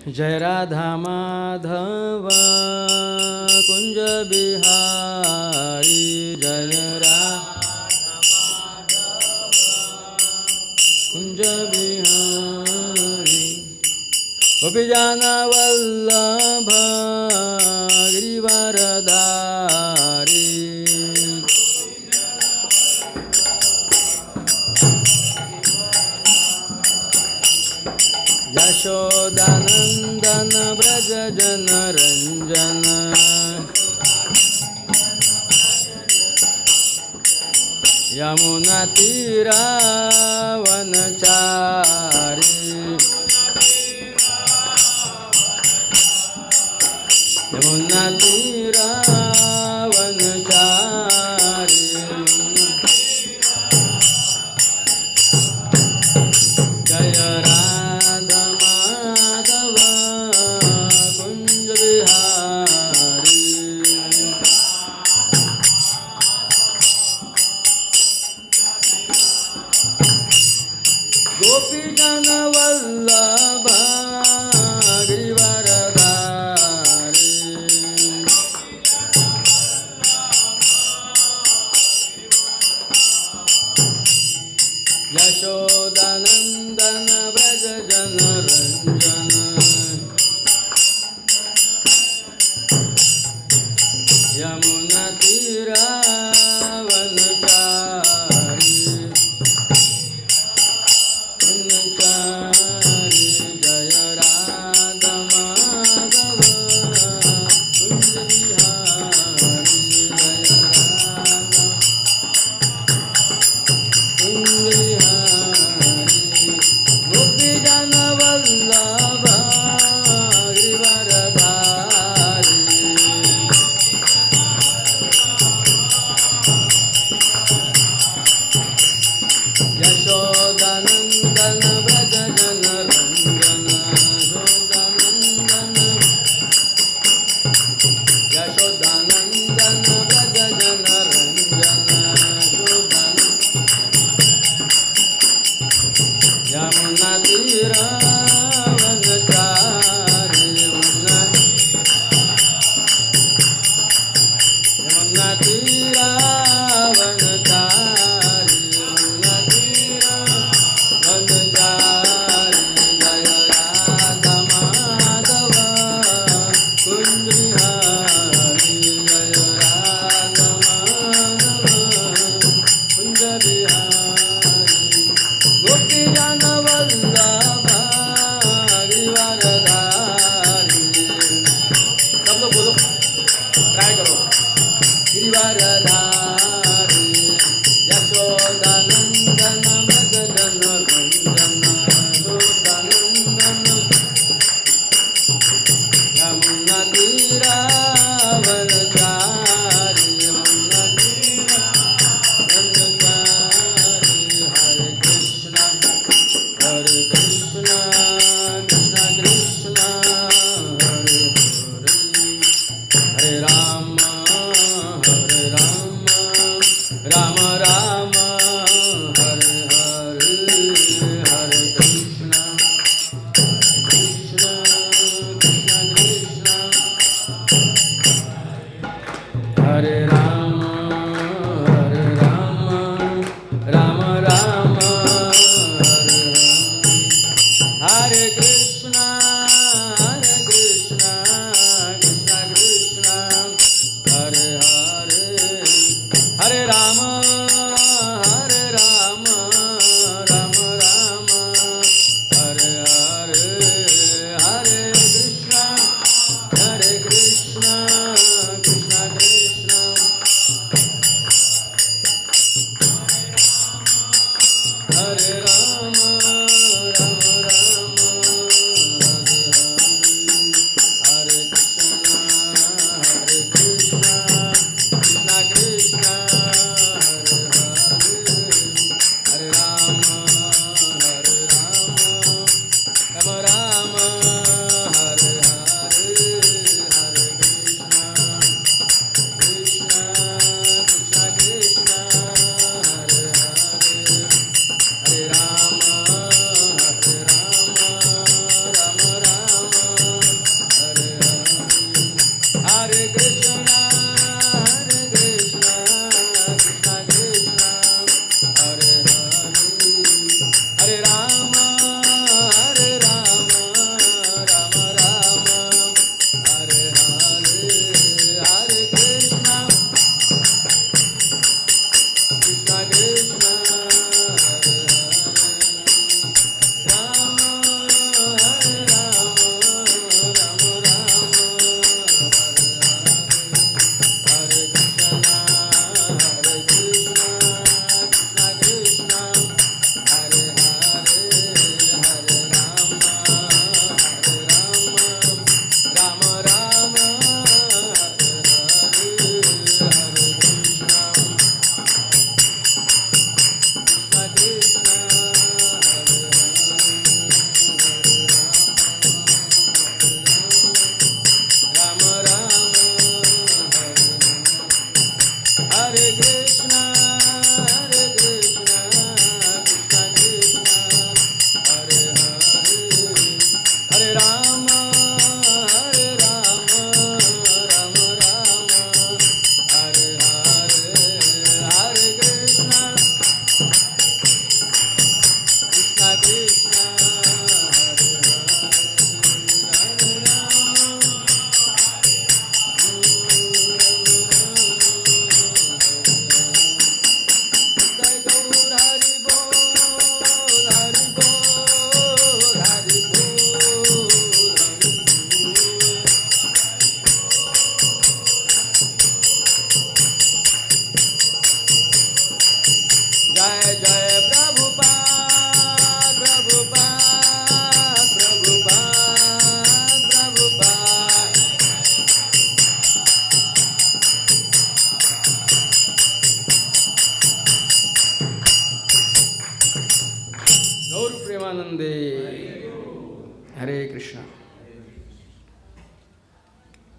जय राधा माधव कुंज बिहारी जय राधा कुंज बिहारी गोपीजन वल्लभ गिरिवरधारी यशोदानंदन व्रज जन रंजन यमुना तीरावनचारी यमुना तीरावनचारी जय राधा माधव कुंज बिहारी गोपीजन वल्लभ गिरिवरधारी यशोदानंदन व्रज जन रंजन यमुना तीरावनचारी वनचारी जय राधा माधव कुंज बिहारी जय राधा कुंज बिहारी गोपीजन वल्लभ गिरिवरधारी यशोदानंदन व्रज जन रंजन यशोदानंदन व्रज जन रंजन यमुना तीरावनचारी यमुना तीरावनचारी यमुना तीरावनचारी जय राधा माधव कुंज बिहारी जय राधा माधव कुंज बिहारी गोपीजन वल्लभ गिरिवरधारी सब लोग बोलो ट्राई करो गिरिवरधारी यशोदानंदन व्रज जन रंजन यशोदानंदन यमुना तीरावनचारी यमुना तीरावनचारी हरे कृष्णा कृष्ण कृष्ण हरे हरे हरे राम राम राम हरे हरे हरे कृष्ण कृष्ण कृष्ण हरे राम राम राम हरे हरे कृष्ण कृष्ण कृष्ण हरे हरे हरे राम राम राम हरे हरे हरे कृष्ण कृष्ण कृष्ण हरे राम राम हरे कृष्ण कृष्ण कृष्ण हरे Ram Ram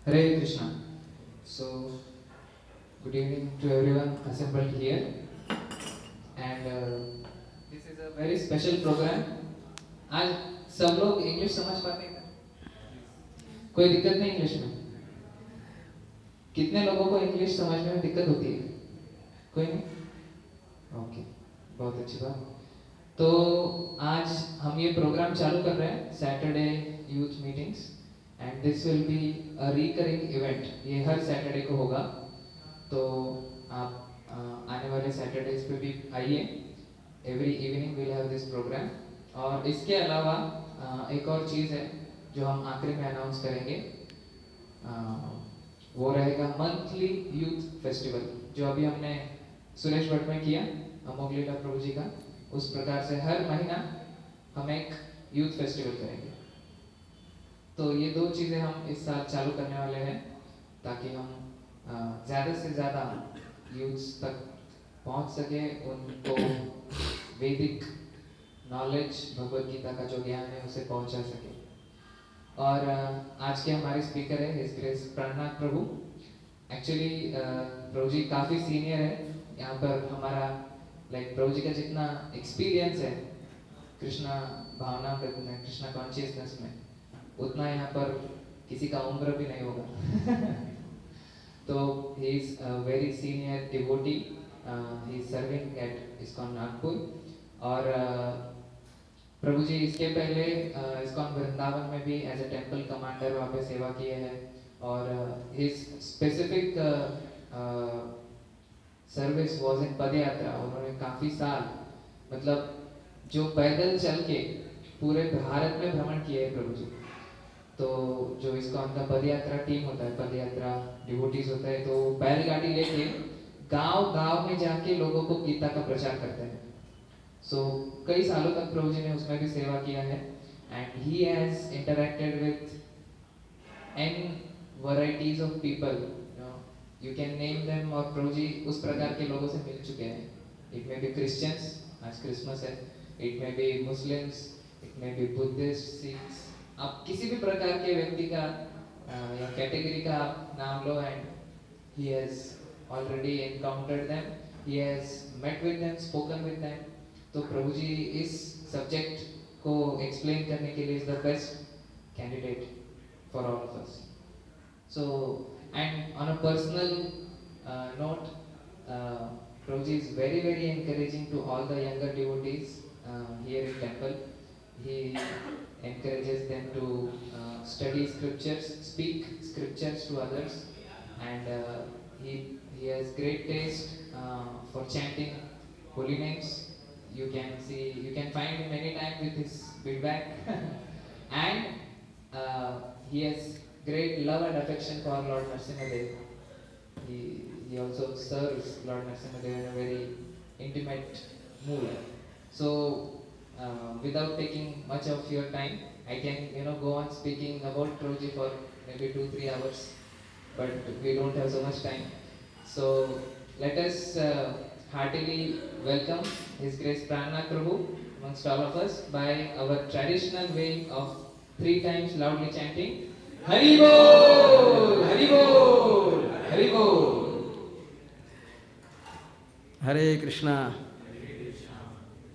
Hare Krishna. So, good evening to everyone assembled here. And this is a very special program. आज सब लोग इंग्लिश समझ पाते हैं? कोई दिक्कत नहीं इंग्लिश में? कितने लोगों को इंग्लिश समझने में दिक्कत होती है? कोई नहीं? ओके, बहुत अच्छी बात। तो आज हम ये प्रोग्राम चालू कर रहे हैं, Saturday youth meetings, and this will be a recurring event. ये हर सैटरडे को होगा, तो आप आने वाले सैटरडेज पे भी आइए। Every evening will have this program. और इसके अलावा एक और चीज़ है जो हम आखिरी में अनाउंस करेंगे, वो रहेगा मंथली यूथ फेस्टिवल, जो अभी हमने सुरेश भट्ट में किया अमोघ लीला प्रभु जी का। उस प्रकार से हर महीना हम एक यूथ फेस्टिवल करेंगे। तो ये दो चीज़ें हम इस साल चालू करने वाले हैं, ताकि हम ज़्यादा से ज़्यादा यूथ्स तक पहुंच सके, उनको वैदिक नॉलेज, भगवत गीता का जो ज्ञान है उसे पहुंचा सके। और आज के हमारे स्पीकर है हिज ग्रेस प्राणनाथ प्रभु। एक्चुअली प्रभु जी काफ़ी सीनियर है यहाँ पर। हमारा प्रभु जी का जितना एक्सपीरियंस है कृष्णा भावना में, कृष्णा कॉन्शियसनेस में, उतना यहाँ पर किसी का उम्र भी नहीं होगा। तो he is very senior devotee, he is serving at ISKCON Nagpur. और प्रभु जी इसके पहले इस्कॉन वृंदावन में भी एज ए टेम्पल कमांडर वहाँ पे सेवा किए हैं। और his specific service was in पद यात्रा। उन्होंने काफ़ी साल, मतलब जो पैदल चल के पूरे भारत में भ्रमण किए हैं प्रभु जी। तो जो इसका उनका पद यात्रा टीम होता है, पद यात्रा डिवोटीज होता है, तो बैलगाड़ी लेके गांव गांव में जाके लोगों को गीता का प्रचार करते हैं। सो कई सालों तक प्रभु जी ने उसमें भी सेवा किया है। And he has interacted with an varieties of people, you can name them. और प्रभु जी उस प्रकार के लोगों से मिल चुके हैं। इट मे बी क्रिश्चियंस, आज क्रिसमस है, it may be Muslims, it may be Buddhist, Sikhs, आप किसी भी प्रकार के व्यक्ति का या कैटेगरी का आप नाम लो, and he has already encountered them, he has met with them, spoken with them. तो प्रभु जी इस सब्जेक्ट को एक्सप्लेन करने के लिए is the best candidate for all of us. So And on a personal note, Prabhuji is very, very encouraging to all the younger devotees here in temple. He encourages them to study scriptures, speak scriptures to others, and he has great taste for chanting holy names. You can find him anytime with his big bag, and he has great love and affection for Lord Narasimhadev. He also serves Lord Narasimhadev in a very intimate mood. So, without taking much of your time, I can go on speaking about Prabhuji for maybe 2-3 hours, but we don't have so much time. So let us heartily welcome His Grace Pranath Prabhu amongst all of us by our traditional way of 3 times loudly chanting Hari Bol, Hari Bol, Hari Bol. हरे कृष्णा।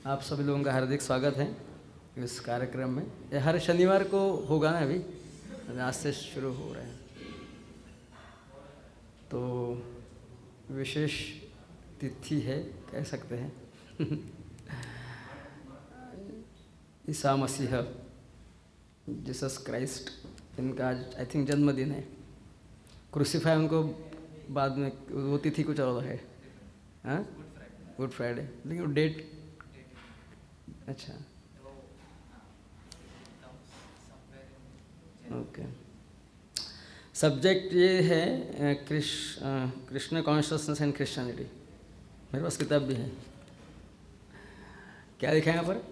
आप सभी लोगों का हार्दिक स्वागत है इस कार्यक्रम में। ये हर शनिवार को होगा ना, अभी आज से शुरू हो रहा है, तो विशेष तिथि है कह सकते हैं। ईसा मसीह जीसस क्राइस्ट, इनका आज आई थिंक जन्मदिन है। क्रूसीफाई उनको बाद में वो तिथि कुछ और है, हाँ, गुड फ्राइडे, लेकिन वो डेट अच्छा, ओके। सब्जेक्ट ये है कृष्ण कॉन्शियसनेस एंड क्रिश्चियनिटी। मेरे पास किताब भी है। क्या लिखा है यहाँ पर?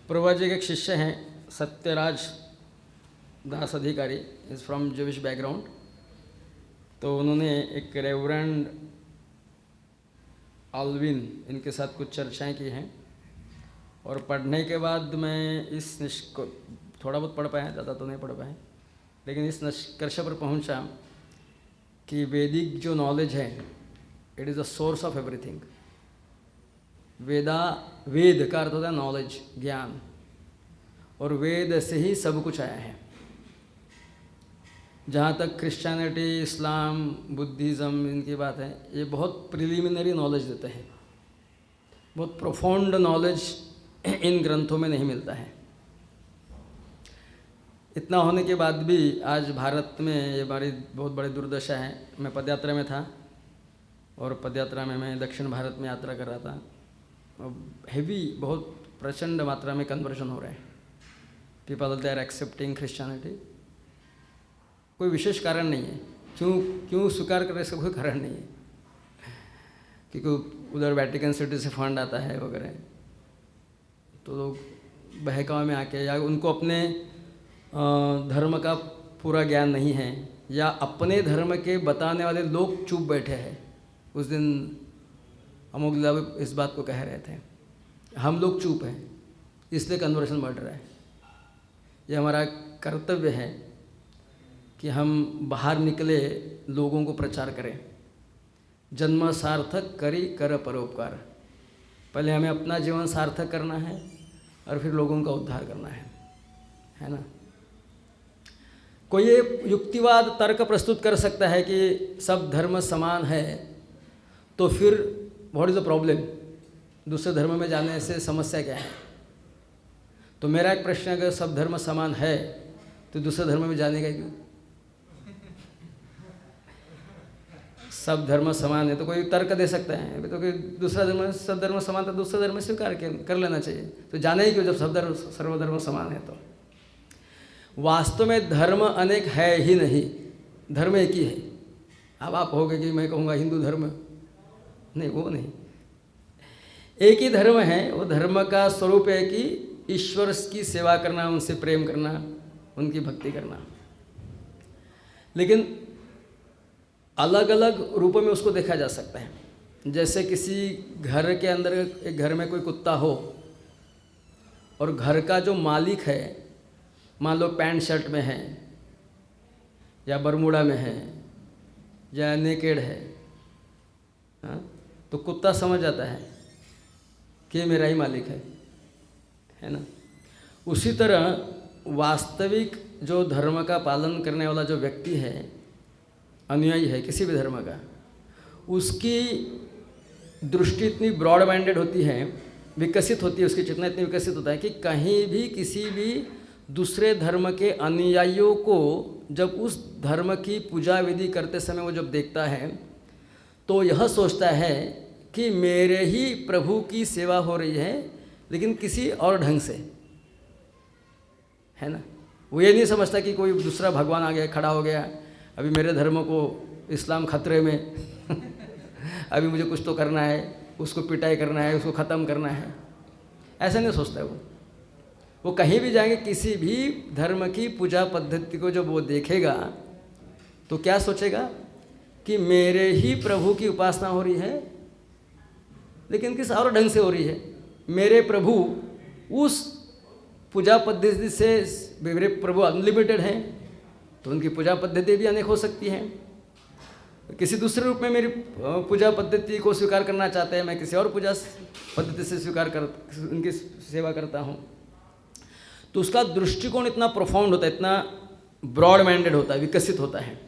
प्रभुपाद जी के एक शिष्य हैं सत्यराज दास अधिकारी, इज़ फ्रॉम ज्यूइश बैकग्राउंड। तो उन्होंने एक रेवरेंड आल्विन इनके साथ कुछ चर्चाएं की हैं, और पढ़ने के बाद मैं इस थोड़ा बहुत पढ़ पाया, ज़्यादा तो नहीं पढ़ पाए, लेकिन इस निष्कर्ष पर पहुंचा कि वैदिक जो नॉलेज है, it is the source of everything. Veda का अर्थ होता है नॉलेज, ज्ञान, और वेद से ही सब कुछ आया है। जहाँ तक क्रिश्चियनिटी, इस्लाम, बुद्धिज़्म इनकी बात है, ये बहुत प्रिलिमिनरी नॉलेज देते हैं, बहुत प्रोफाउंड नॉलेज इन ग्रंथों में नहीं मिलता है। इतना होने के बाद भी आज भारत में ये बहुत बड़ी दुर्दशा है। मैं पदयात्रा में था, और पदयात्रा में मैं दक्षिण भारत में यात्रा कर रहा था, और हेवी बहुत प्रचंड मात्रा में कन्वर्जन हो रहे हैं। People they are accepting Christianity. कोई विशेष कारण नहीं है, क्यों स्वीकार कर रहे, इसका कोई कारण नहीं है, क्योंकि उधर वेटिकन सिटी से फंड आता है वगैरह, तो लोग बहकावे में आके, या उनको अपने धर्म का पूरा ज्ञान नहीं है, या अपने धर्म के बताने वाले लोग चुप बैठे हैं। उस दिन अमोघ इस बात को कह रहे थे, हम लोग चुप हैं इसलिए कन्वर्शन बढ़ रहा है। ये हमारा कर्तव्य है कि हम बाहर निकले, लोगों को प्रचार करें। जन्म सार्थक करी कर परोपकार। पहले हमें अपना जीवन सार्थक करना है, और फिर लोगों का उद्धार करना है ना। कोई ये युक्तिवाद तर्क प्रस्तुत कर सकता है कि सब धर्म समान है, तो फिर व्हाट इज़ द प्रॉब्लम? दूसरे धर्म में जाने से समस्या क्या है? तो मेरा एक प्रश्न है, अगर सब धर्म समान है तो दूसरे धर्म में जाने का क्यों? सब धर्म समान है तो कोई तर्क दे सकता है, तो कि दूसरा धर्म, सब धर्म समान, तो दूसरा धर्म स्वीकार कर लेना चाहिए। तो जाना ही क्यों जब सर्वधर्म समान है? तो वास्तव में धर्म अनेक है ही नहीं, धर्म एक ही है। अब आप कहोगे कि मैं कहूँगा हिंदू धर्म, नहीं, वो नहीं। एक ही धर्म है। वो धर्म का स्वरूप है कि ईश्वर की सेवा करना, उनसे प्रेम करना, उनकी भक्ति करना, लेकिन अलग अलग रूपों में उसको देखा जा सकता है। जैसे किसी घर के अंदर, एक घर में कोई कुत्ता हो, और घर का जो मालिक है, मान लो पैंट शर्ट में है, या बरमूडा में है, या नेकेड है, तो कुत्ता समझ जाता है कि मेरा ही मालिक है ना। उसी तरह वास्तविक जो धर्म का पालन करने वाला जो व्यक्ति है, अनुयायी है किसी भी धर्म का, उसकी दृष्टि इतनी ब्रॉड माइंडेड होती है, विकसित होती है, उसकी चेतना इतनी विकसित होता है कि कहीं भी किसी भी दूसरे धर्म के अनुयायियों को जब उस धर्म की पूजा विधि करते समय वो जब देखता है तो यह सोचता है कि मेरे ही प्रभु की सेवा हो रही है, लेकिन किसी और ढंग से, है ना। वो ये नहीं समझता कि कोई दूसरा भगवान आ गया, खड़ा हो गया, अभी मेरे धर्म को इस्लाम खतरे में अभी मुझे कुछ तो करना है, उसको पिटाई करना है, उसको ख़त्म करना है, ऐसा नहीं सोचता है वो कहीं भी जाएंगे, किसी भी धर्म की पूजा पद्धति को जब वो देखेगा तो क्या सोचेगा कि मेरे ही प्रभु की उपासना हो रही है, लेकिन किस और ढंग से हो रही है। मेरे प्रभु उस पूजा पद्धति से, मेरे प्रभु अनलिमिटेड हैं तो उनकी पूजा पद्धति भी अनेक हो सकती हैं। किसी दूसरे रूप में मेरी पूजा पद्धति को स्वीकार करना चाहते हैं, मैं किसी और पूजा पद्धति से उनकी सेवा करता हूँ। तो उसका दृष्टिकोण इतना प्रोफाउंड होता है, इतना ब्रॉड माइंडेड होता है, विकसित होता है।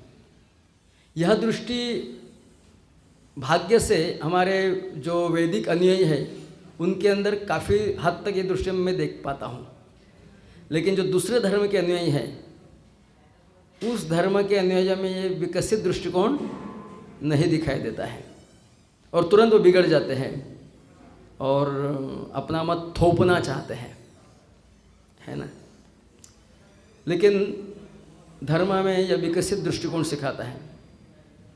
यह दृष्टि भाग्य से हमारे जो वैदिक अनुयायी है उनके अंदर काफ़ी हद तक ये दृष्टि मैं देख पाता हूँ, लेकिन जो दूसरे धर्म के अनुयायी है उस धर्म के अनुयायी में ये विकसित दृष्टिकोण नहीं दिखाई देता है और तुरंत वो बिगड़ जाते हैं और अपना मत थोपना चाहते हैं, है ना। लेकिन धर्म में यह विकसित दृष्टिकोण सिखाता है।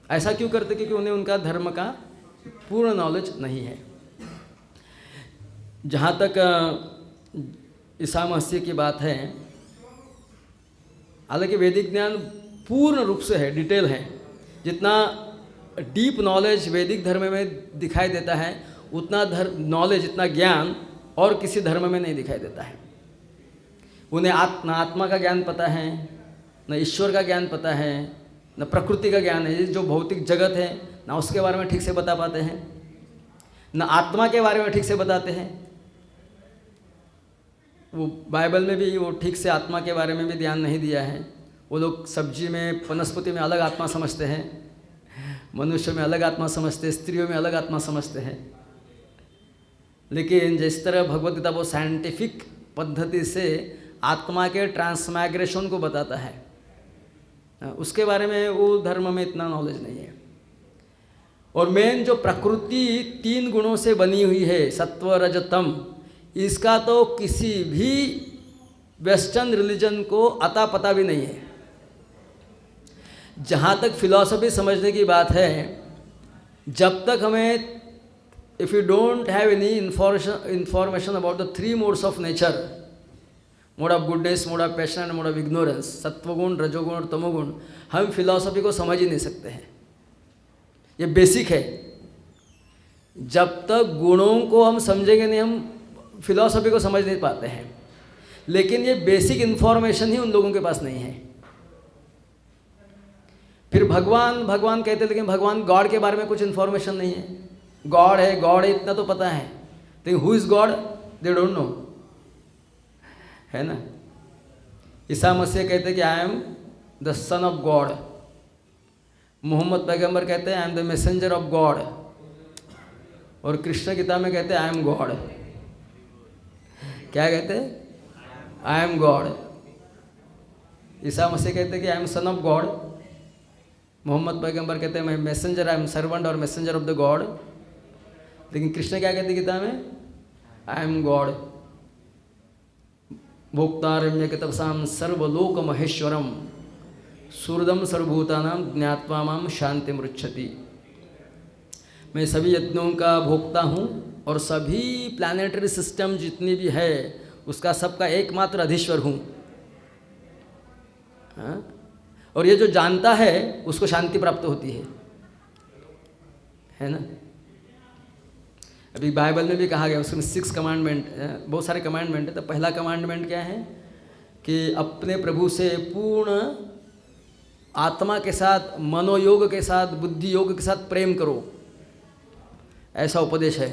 ऐसा क्यों करते? क्योंकि उन्हें उनका धर्म का पूर्ण नॉलेज नहीं है। जहाँ तक ईसा मसीह की बात है, हालांकि वैदिक ज्ञान पूर्ण रूप से है, डिटेल है, जितना डीप नॉलेज वैदिक धर्म में दिखाई देता है उतना नॉलेज, इतना ज्ञान और किसी धर्म में नहीं दिखाई देता है। उन्हें ना आत्मा का ज्ञान पता है, न ईश्वर का ज्ञान पता है, न प्रकृति का ज्ञान है। जो भौतिक जगत है ना उसके बारे में ठीक से बता पाते हैं, न आत्मा के बारे में ठीक से बताते हैं। वो बाइबल में भी वो ठीक से आत्मा के बारे में भी ध्यान नहीं दिया है। वो लोग सब्जी में, वनस्पति में अलग आत्मा समझते हैं, मनुष्य में अलग आत्मा समझते हैं, स्त्रियों में अलग आत्मा समझते हैं। लेकिन जिस तरह भगवद गीता वो साइंटिफिक पद्धति से आत्मा के ट्रांसमाइग्रेशन को बताता है, उसके बारे में वो धर्म में इतना नॉलेज नहीं है। और मेन जो प्रकृति 3 गुणों से बनी हुई है, सत्व रज तम, इसका तो किसी भी वेस्टर्न रिलीजन को अता पता भी नहीं है। जहाँ तक फिलॉसफी समझने की बात है, जब तक हमें if you don't have any information about the 3 modes of nature, mode of goodness, mode of passion and mode of ignorance, सत्वगुण, रजोगुण और तमोगुण, हम फिलॉसफी को समझ ही नहीं सकते हैं। ये बेसिक है। जब तक गुणों को हम समझेंगे नहीं, हम फिलॉसफी को समझ नहीं पाते हैं। लेकिन ये बेसिक इन्फॉर्मेशन ही उन लोगों के पास नहीं है। फिर भगवान भगवान कहते हैं, लेकिन भगवान गॉड के बारे में कुछ इन्फॉर्मेशन नहीं है। गॉड है इतना तो पता है, लेकिन who is God they don't know, है ना। ईसा मसीह कहते हैं कि I am the son of God. Mohammad पैगंबर कहते हैं I am the messenger of God. और कृष्ण गीता में कहते हैं आई एम गॉड। क्या कहते हैं? I am God. ईसा मसीह कहते हैं कि I am son of God. Mohammad पैगंबर कहते हैं मैं मैसेंजर, आई एम सर्वेंट और मैसेंजर ऑफ द गॉड। लेकिन कृष्ण क्या कहते हैं गीता में? I am God. भोक्तारम्य तपसाम सर्वलोक महेश्वरम सूर्यदम सर्वभूतानाम ज्ञात्वा माम शांति मृच्छति। मैं सभी यज्ञों का भोक्ता हूँ और सभी प्लानेटरी सिस्टम जितनी भी है उसका सबका एकमात्र अधीश्वर हूँ। और ये जो जानता है उसको शांति प्राप्त होती है ना। अभी बाइबल में भी कहा गया, उसमें 6 कमांडमेंट, बहुत सारे कमांडमेंट है। तो पहला कमांडमेंट क्या है कि अपने प्रभु से पूर्ण आत्मा के साथ, मनोयोग के साथ, बुद्धि योग के साथ प्रेम करो, ऐसा उपदेश है।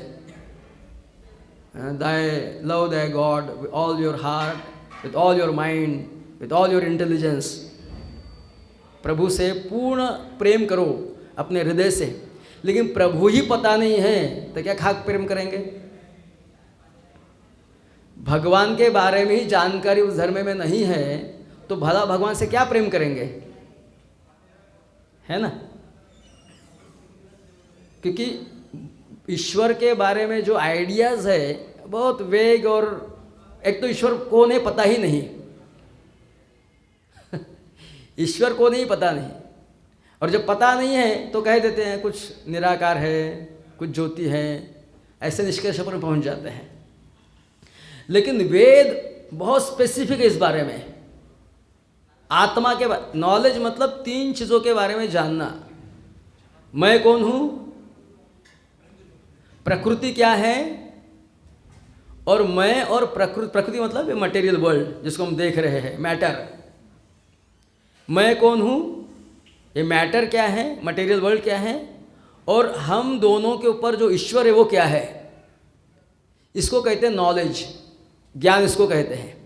Thy love thy God all your heart with all your mind, with all your intelligence. प्रभु से पूर्ण प्रेम करो अपने हृदय से। लेकिन प्रभु ही पता नहीं है तो क्या खाक प्रेम करेंगे? भगवान के बारे में ही जानकारी उस धर्म में नहीं है तो भला भगवान से क्या प्रेम करेंगे? है ना? क्योंकि ईश्वर के बारे में जो आइडियाज है बहुत वेग, और एक तो ईश्वर को नहीं पता ही नहीं ईश्वर को नहीं पता नहीं, और जब पता नहीं है तो कह देते हैं कुछ निराकार है, कुछ ज्योति है, ऐसे निष्कर्ष पर पहुंच जाते हैं। लेकिन वेद बहुत स्पेसिफिक है इस बारे में। आत्मा के नॉलेज मतलब 3 चीज़ों के बारे में जानना। मैं कौन हूँ, प्रकृति क्या है, और मैं और प्रकृति मतलब ये मटेरियल वर्ल्ड जिसको हम देख रहे हैं, मैटर। मैं कौन हूँ, ये मैटर क्या है, मटेरियल वर्ल्ड क्या है, और हम दोनों के ऊपर जो ईश्वर है वो क्या है, इसको कहते हैं नॉलेज, ज्ञान इसको कहते हैं।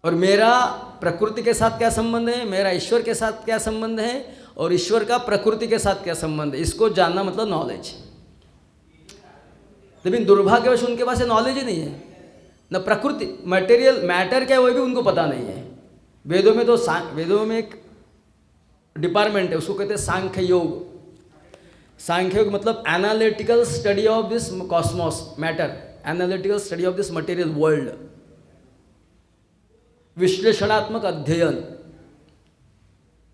और मेरा प्रकृति के साथ क्या संबंध है, मेरा ईश्वर के साथ क्या संबंध है, और ईश्वर का प्रकृति के साथ क्या संबंध है, इसको जानना मतलब नॉलेज। लेकिन दुर्भाग्यवश उनके पास नॉलेज ही नहीं है, न प्रकृति मटेरियल मैटर क्या है वो भी उनको पता नहीं है। वेदों में तो वेदों में एक डिपार्टमेंट है, उसको कहते हैं सांख्य योग। सांख्य योग मतलब analytical study of this Cosmos matter, analytical study of this material world, विश्लेषणात्मक अध्ययन।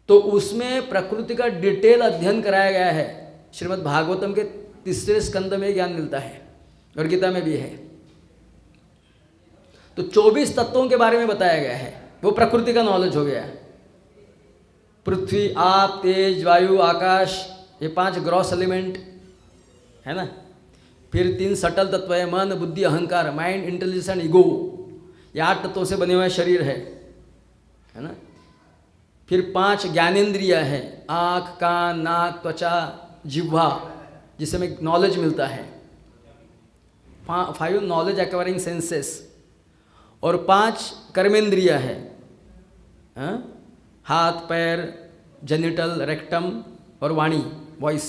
तो उसमें प्रकृति का डिटेल अध्ययन कराया गया है। श्रीमद् भागवतम के 3 स्कंद में ज्ञान मिलता है और गीता में भी है। तो 24 तत्वों के बारे में बताया गया है, वो प्रकृति का नॉलेज हो गया। पृथ्वी, आप, तेज, वायु, आकाश, ये 5 ग्रॉस एलिमेंट है ना। फिर 3 सटल तत्व है, मन, बुद्धि, अहंकार, माइंड, इंटेलिजेंस एंड ईगो। ये 8 तत्वों से बने हुए शरीर है ना। फिर 5 ज्ञानेंद्रिया है, आँख, कान, नाक, त्वचा, जिह्वा, जिससे हमें नॉलेज मिलता है। 5 नॉलेज एक्वायरिंग सेंसेस, और 5 कर्मेंद्रिया है, हाथ, पैर, जेनिटल, रेक्टम और वाणी, वॉइस,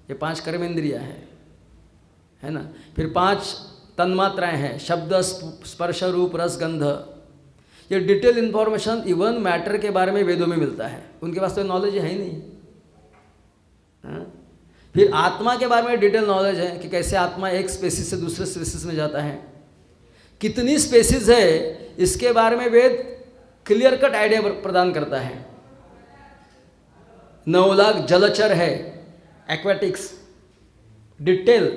ये 5 कर्मेंद्रिया है ना। फिर 5 तन्मात्राएं हैं, शब्द, स्पर्श, रूप, रस, गंध। ये डिटेल इन्फॉर्मेशन इवन मैटर के बारे में वेदों में मिलता है, उनके पास तो नॉलेज है ही नहीं। फिर आत्मा के बारे में डिटेल नॉलेज है कि कैसे आत्मा एक स्पेसिस से दूसरे स्पेसिस में जाता है, कितनी स्पेसिस है, इसके बारे में वेद क्लियर कट आइडिया प्रदान करता है। 9 लाख जलचर है, एक्वेटिक्स, डिटेल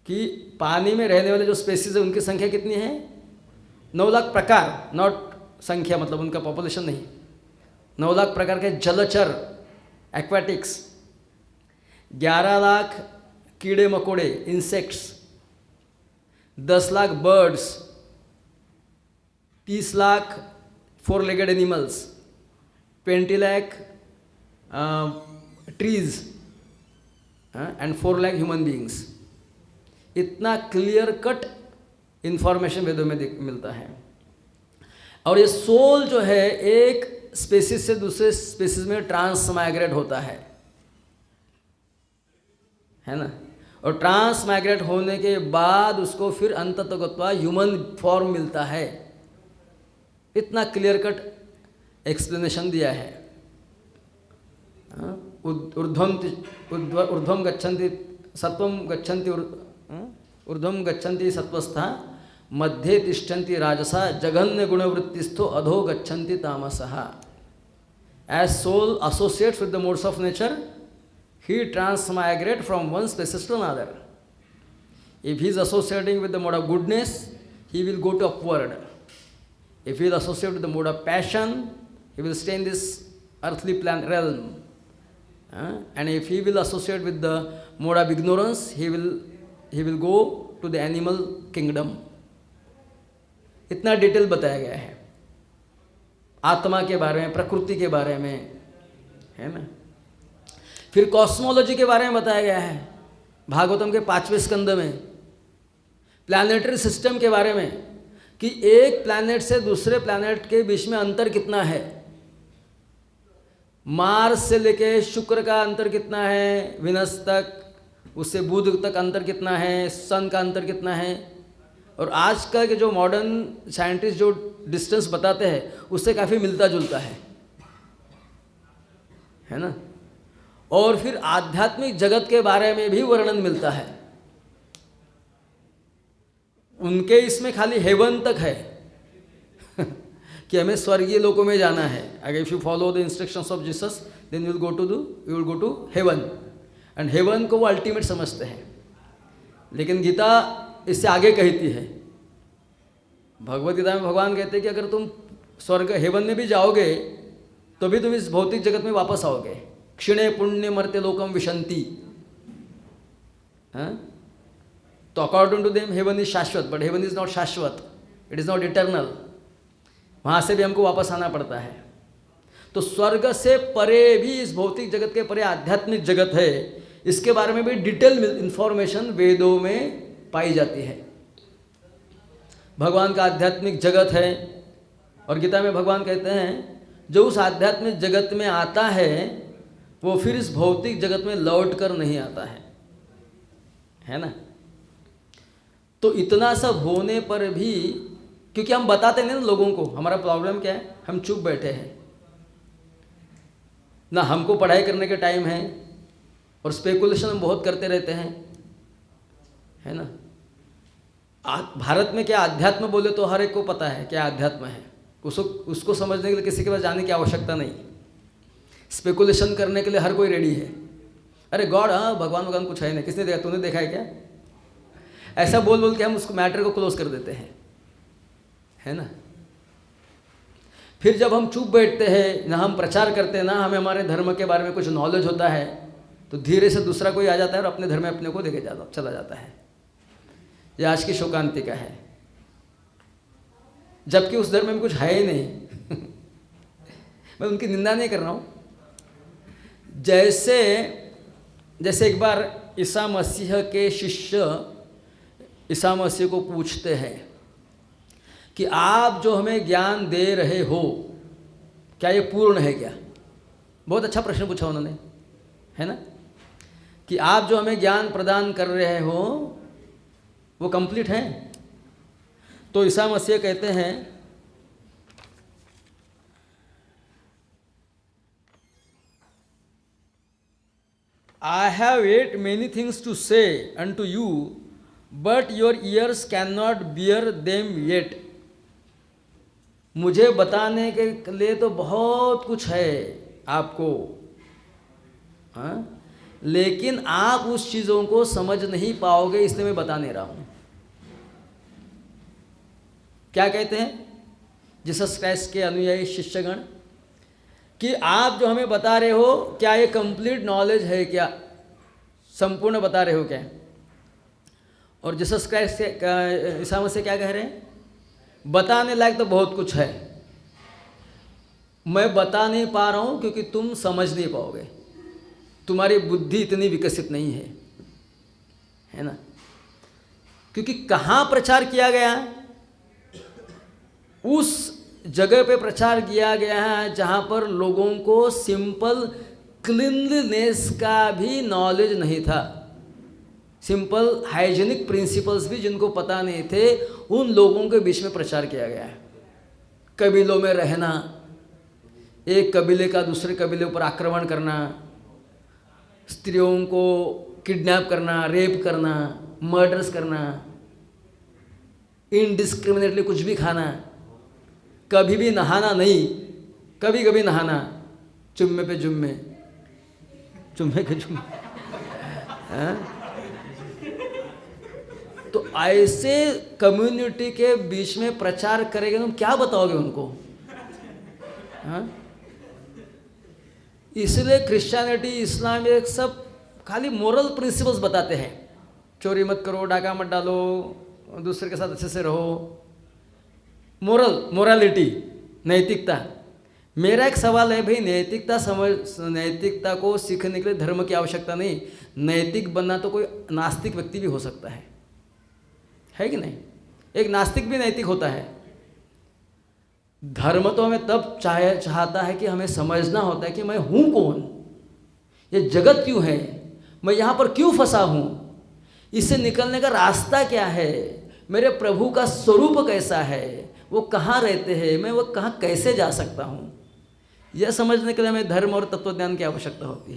कि पानी में रहने वाले जो स्पेसीज है उनकी संख्या कितनी है। 9 लाख प्रकार, नॉट संख्या मतलब उनका पॉपुलेशन नहीं, 9 लाख प्रकार के जलचर, एक्वेटिक्स, 11 लाख कीड़े मकोड़े, insects, 10 lakh birds, 30 lakh 4 legged animals, 20 lakh trees and 4 lakh human beings. इतना क्लियर कट इंफॉर्मेशन वेदों में मिलता है। और ये सोल जो है एक स्पेसिस से दूसरे स्पेसिस में ट्रांस माइग्रेट होता है ना। और ट्रांस माइग्रेट होने के बाद उसको फिर अंततः ह्यूमन फॉर्म मिलता है। इतना क्लियर कट एक्सप्लेनेशन दिया है। ऊर्ध्वम गच्छन्ति सत्वम गच्छन्ति ऊर्ध्वम गच्छन्ति सत्वस्था, मध्ये तिष्ठन्ति राजसा, जघन्य गुणवृत्तिस्थो अधो गच्छन्ति तामसः। As soul associates with the modes of nature, he transmigrates from one species to another. If he is associating with the mode of goodness, he will go to upward. If he is associated with the mode of passion, he will stay in this earthly plan realm. And if he will associate with the mode of ignorance, he will go to the animal kingdom. इतना detail बताया गया है आत्मा के बारे में, प्रकृति के बारे में, है ना। फिर कॉस्मोलॉजी के बारे में बताया गया है भागवतम के 5वें स्कंद में। प्लैनेटरी सिस्टम के बारे में कि एक प्लैनेट से दूसरे प्लैनेट के बीच में अंतर कितना है, मार्स से लेके शुक्र का अंतर कितना है, विनस तक, उससे बुध तक अंतर कितना है, सन का अंतर कितना है, और आज का के जो मॉडर्न साइंटिस्ट जो डिस्टेंस बताते हैं उससे काफ़ी मिलता जुलता है ना। और फिर आध्यात्मिक जगत के बारे में भी वर्णन मिलता है। उनके इसमें खाली हेवन तक है कि हमें स्वर्गीय लोकों में जाना है। अगर if you follow the instructions of Jesus then you will go to heaven, and heaven को वो अल्टीमेट समझते हैं। लेकिन गीता इससे आगे कहती है, भगवद गीता में भगवान कहते हैं कि अगर तुम स्वर्ग हेवन में भी जाओगे तो भी तुम इस भौतिक जगत में वापस आओगे। क्षिणे पुण्य मर्त्य लोकम विशंति। तो according to them heaven is शाश्वत, बट हेवन इज नॉट शाश्वत, इट इज नॉट इटर्नल। वहाँ से भी हमको वापस आना पड़ता है। तो स्वर्ग से परे भी, इस भौतिक जगत के परे आध्यात्मिक जगत है। इसके बारे में भी डिटेल इंफॉर्मेशन वेदों में पाई जाती है। भगवान का आध्यात्मिक जगत है, और गीता में भगवान कहते हैं जो उस आध्यात्मिक जगत में आता है वो फिर इस भौतिक जगत में लौट कर नहीं आता है ना। तो इतना सब होने पर भी, क्योंकि हम बताते नहीं ना लोगों को हमारा प्रॉब्लम क्या है, हम चुप बैठे हैं ना, हमको पढ़ाई करने के टाइम है, और स्पेकुलेशन हम बहुत करते रहते हैं, है ना। भारत में क्या अध्यात्म बोले तो हर एक को पता है क्या अध्यात्म है, उसको समझने के लिए किसी के पास जाने की आवश्यकता नहीं। स्पेकुलेशन करने के लिए हर कोई रेडी है। अरे गॉड, हाँ भगवान कुछ है नहीं, किसने देखा, तूने देखा है क्या, ऐसा बोल बोल के हम उसको मैटर को क्लोज कर देते हैं, है ना। फिर जब हम चुप बैठते हैं, ना हम प्रचार करते हैं, ना हमें हमारे धर्म के बारे में कुछ नॉलेज होता है, तो धीरे से दूसरा कोई आ जाता है और अपने धर्म में अपने को लेके चला जाता है। यह आज की शोकांतिका है, जबकि उस धर्म में कुछ है ही नहीं मैं उनकी निंदा नहीं कर रहा हूँ। जैसे एक बार ईसा मसीह के शिष्य ईसा मसीह को पूछते हैं कि आप जो हमें ज्ञान दे रहे हो क्या ये पूर्ण है क्या। बहुत अच्छा प्रश्न पूछा उन्होंने, है ना, कि आप जो हमें ज्ञान प्रदान कर रहे हो वो कंप्लीट है। तो ईसा मसीह कहते हैं I have yet many things to say unto you, but your ears cannot bear them yet. मुझे बताने के लिए तो बहुत कुछ है आपको, हाँ, लेकिन आप उस चीज़ों को समझ नहीं पाओगे, इसलिए मैं बता नहीं रहा हूँ। क्या कहते हैं जीसस क्राइस्ट के अनुयायी शिष्यगण कि आप जो हमें बता रहे हो क्या ये कंप्लीट नॉलेज है क्या, संपूर्ण बता रहे हो क्या। और जीसस क्राइस्ट ईसा मसीह क्या कह रहे हैं, बताने लायक तो बहुत कुछ है, मैं बता नहीं पा रहा हूँ क्योंकि तुम समझ नहीं पाओगे, तुम्हारी बुद्धि इतनी विकसित नहीं है ना। क्योंकि कहाँ प्रचार किया गया, उस जगह पे प्रचार किया गया है जहाँ पर लोगों को सिंपल क्लीनलीनेस का भी नॉलेज नहीं था, सिंपल हाइजीनिक प्रिंसिपल्स भी जिनको पता नहीं थे, उन लोगों के बीच में प्रचार किया गया है। कबीलों में रहना, एक कबीले का दूसरे कबीले पर आक्रमण करना, स्त्रियों को किडनैप करना, रेप करना, मर्डर्स करना, इनडिस्क्रिमिनेटली कुछ भी खाना, कभी भी नहाना नहीं, कभी कभी नहाना, चुम्मे पे जुम्मे, चुम्मे के जुम्मे, तो ऐसे कम्युनिटी के बीच में प्रचार करेंगे तुम क्या बताओगे उनको, हाँ? इसलिए क्रिश्चियनिटी, इस्लाम ये सब खाली मोरल प्रिंसिपल्स बताते हैं, चोरी मत करो, डाका मत डालो, दूसरे के साथ अच्छे से रहो, मोरालिटी, नैतिकता। मेरा एक सवाल है भाई, नैतिकता को सीखने के लिए धर्म की आवश्यकता नहीं, नैतिक बनना तो कोई नास्तिक व्यक्ति भी हो सकता है है कि नहीं? एक नास्तिक भी नैतिक होता है। धर्म तो हमें तब चाहता है कि हमें समझना होता है कि मैं हूँ कौन, ये जगत क्यों है, मैं यहाँ पर क्यों फंसा हूँ, इससे निकलने का रास्ता क्या है, मेरे प्रभु का स्वरूप कैसा है, वो कहाँ रहते हैं, मैं वो कहाँ कैसे जा सकता हूँ। यह समझने के लिए हमें धर्म और तत्वज्ञान की आवश्यकता होती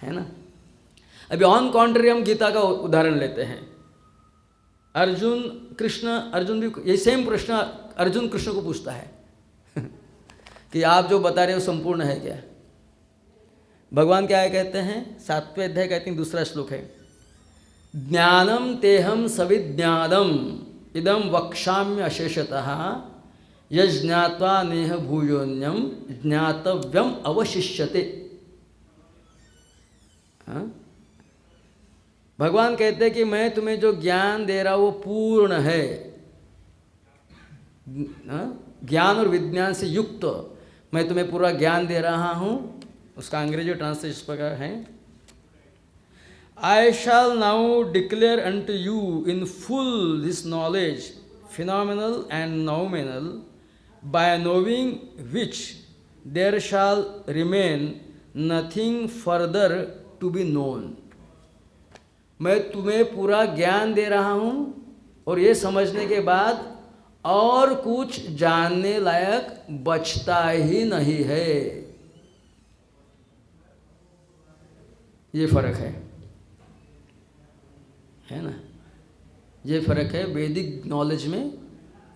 है ना। अभी ऑन कॉन्ट्री हम गीता का उदाहरण लेते हैं। अर्जुन भी ये सेम प्रश्न अर्जुन कृष्ण को पूछता है कि आप जो बता रहे हो संपूर्ण है क्या? भगवान क्या है कहते हैं, 7वें अध्याय कहते हैं, दूसरा श्लोक है, ज्ञानम तेहम सविज्ञानम इदम वक्षाम्य अशेषतः यज्ञात्वा नेह भूयोन्यम ज्ञातव्यम अवशिष्यते। हाँ? भगवान कहते हैं कि मैं तुम्हें जो ज्ञान दे रहा हूँ वो पूर्ण है, ज्ञान और विज्ञान से युक्त मैं तुम्हें पूरा ज्ञान दे रहा हूँ। उसका अंग्रेजी ट्रांसलेशन इस प्रकार है, I shall now declare unto you in full this knowledge, phenomenal and nominal, by knowing which there shall remain nothing further to be known। मैं तुम्हें पूरा ज्ञान दे रहा हूँ और ये समझने के बाद और कुछ जानने लायक बचता ही नहीं है। ये फर्क है ना। ये फर्क है वैदिक नॉलेज में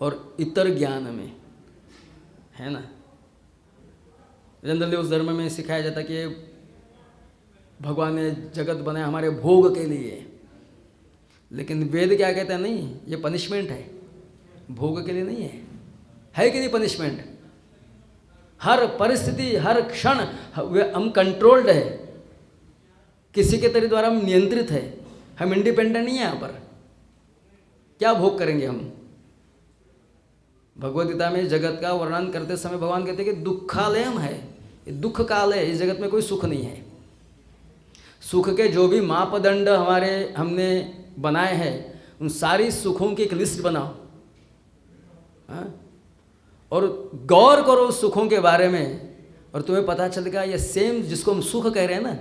और इतर ज्ञान में, है ना। जनरली उस धर्म में सिखाया जाता कि भगवान ने जगत बनाया हमारे भोग के लिए, लेकिन वेद क्या कहते हैं, नहीं ये पनिशमेंट है, भोग के लिए नहीं है कि नहीं पनिशमेंट। हर परिस्थिति हर क्षण हम कंट्रोल्ड है, किसी के तेरे द्वारा हम नियंत्रित है, हम इंडिपेंडेंट नहीं है। यहाँ पर क्या भोग करेंगे हम। भगवद गीता में जगत का वर्णन करते समय भगवान कहते हैं कि दुखालयम है, ये दुख काल है, इस जगत में कोई सुख नहीं है। सुख के जो भी मापदंड हमने बनाए हैं उन सारी सुखों की एक लिस्ट बनाओ, हाँ? और गौर करो उस सुखों के बारे में और तुम्हें पता चलेगा ये सेम जिसको हम सुख कह रहे हैं ना,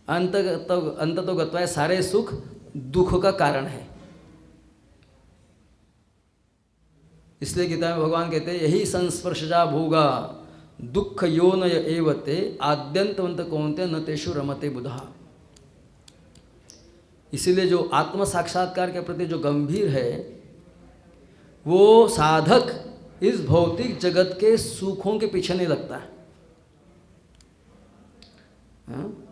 अंत तो गत्वा सारे सुख दुख का कारण है। इसलिए गीता में भगवान कहते हैं यही संस्पर्शजा भोगा दुख योन एवते आद्यंतवंत कौन्ते न तेषु रमते बुधा। इसीलिए जो आत्म साक्षात्कार के प्रति जो गंभीर है वो साधक इस भौतिक जगत के सुखों के पीछे नहीं लगता, हाँ?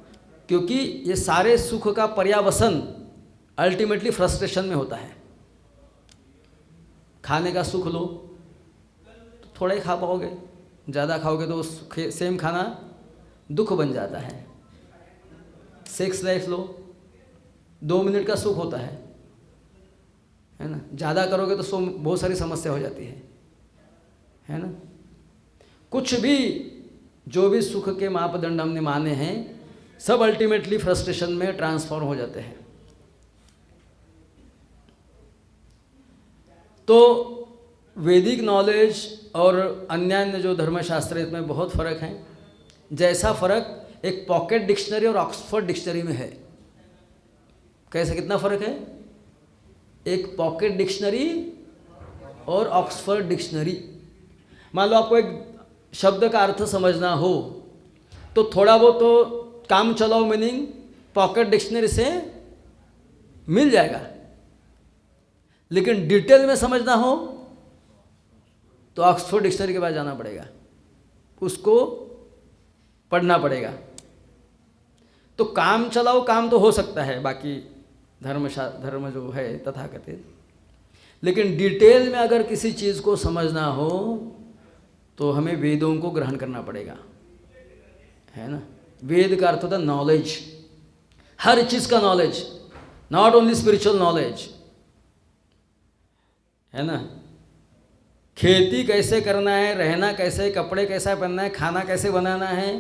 क्योंकि ये सारे सुख का पर्यावसन अल्टीमेटली फ्रस्ट्रेशन में होता है। खाने का सुख लो तो थोड़ा ही खा पाओगे, ज़्यादा खाओगे तो सेम खाना दुख बन जाता है। सेक्स लाइफ लो, 2 मिनट का सुख होता है ना। ज़्यादा करोगे तो बहुत सारी समस्या हो जाती है ना। कुछ भी जो भी सुख के मापदंड हमने माने हैं सब अल्टीमेटली फ्रस्ट्रेशन में ट्रांसफॉर्म हो जाते हैं। तो वैदिक नॉलेज और अन्य जो धर्मशास्त्र है इसमें बहुत फ़र्क है। जैसा फ़र्क एक पॉकेट डिक्शनरी और ऑक्सफोर्ड डिक्शनरी में है। कैसे, कितना फ़र्क है? एक पॉकेट डिक्शनरी और ऑक्सफोर्ड डिक्शनरी। मान लो आपको एक शब्द का अर्थ समझना हो तो थोड़ा बहुत तो काम चलाओ मीनिंग पॉकेट डिक्शनरी से मिल जाएगा, लेकिन डिटेल में समझना हो तो ऑक्सफोर्ड डिक्शनरी के पास जाना पड़ेगा, उसको पढ़ना पड़ेगा। तो काम चलाओ काम तो हो सकता है बाकी धर्म जो है तथाकथित, लेकिन डिटेल में अगर किसी चीज़ को समझना हो तो हमें वेदों को ग्रहण करना पड़ेगा, है ना। वेद का अर्थ होता है नॉलेज, हर चीज़ का knowledge, not only spiritual knowledge, है ना। खेती कैसे करना है, रहना कैसे, कपड़े कैसा पहनना है, खाना कैसे बनाना है,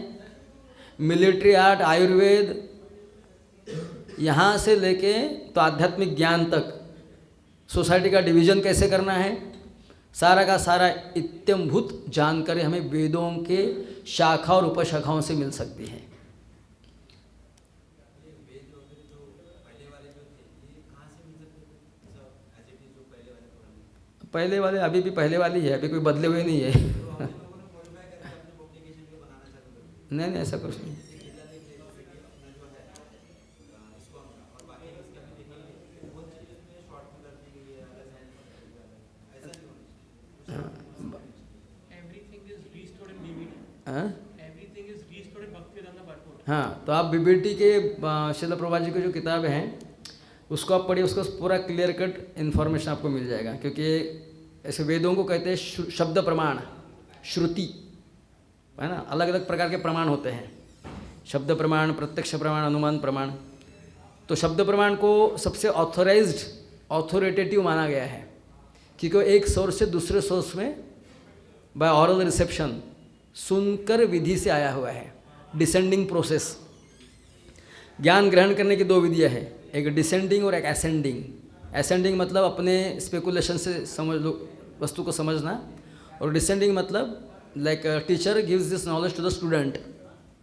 मिलिट्री आर्ट, आयुर्वेद, यहाँ से लेके तो आध्यात्मिक ज्ञान तक सोसाइटी का डिवीजन कैसे करना है, सारा का सारा इत्यंभूत जानकारी हमें वेदों के शाखा और उपशाखाओं से मिल सकती है। पहले वाले अभी भी पहले वाली है, अभी कोई बदले हुए नहीं है। नहीं नहीं, ऐसा कुछ नहीं। हाँ, तो आप बीबीटी के श्रील प्रभुपाद जी की जो किताबें हैं उसको आप पढ़िए, उसको पूरा क्लियर कट इन्फॉर्मेशन आपको मिल जाएगा। क्योंकि ऐसे वेदों को कहते हैं शब्द प्रमाण, श्रुति, है ना, अलग अलग प्रकार के प्रमाण होते हैं, शब्द प्रमाण, प्रत्यक्ष प्रमाण, अनुमान प्रमाण। तो शब्द प्रमाण को सबसे ऑथोरिटेटिव माना गया है, क्योंकि एक सोर्स से दूसरे सोर्स में बाय ऑरल रिसेप्शन सुनकर विधि से आया हुआ है, डिसेंडिंग प्रोसेस। ज्ञान ग्रहण करने की दो विधियाँ हैं, एक डिसेंडिंग और एक असेंडिंग। असेंडिंग मतलब अपने स्पेकुलेशन से समझ लो, वस्तु को समझना, और डिसेंडिंग मतलब like teacher gives this knowledge to the student,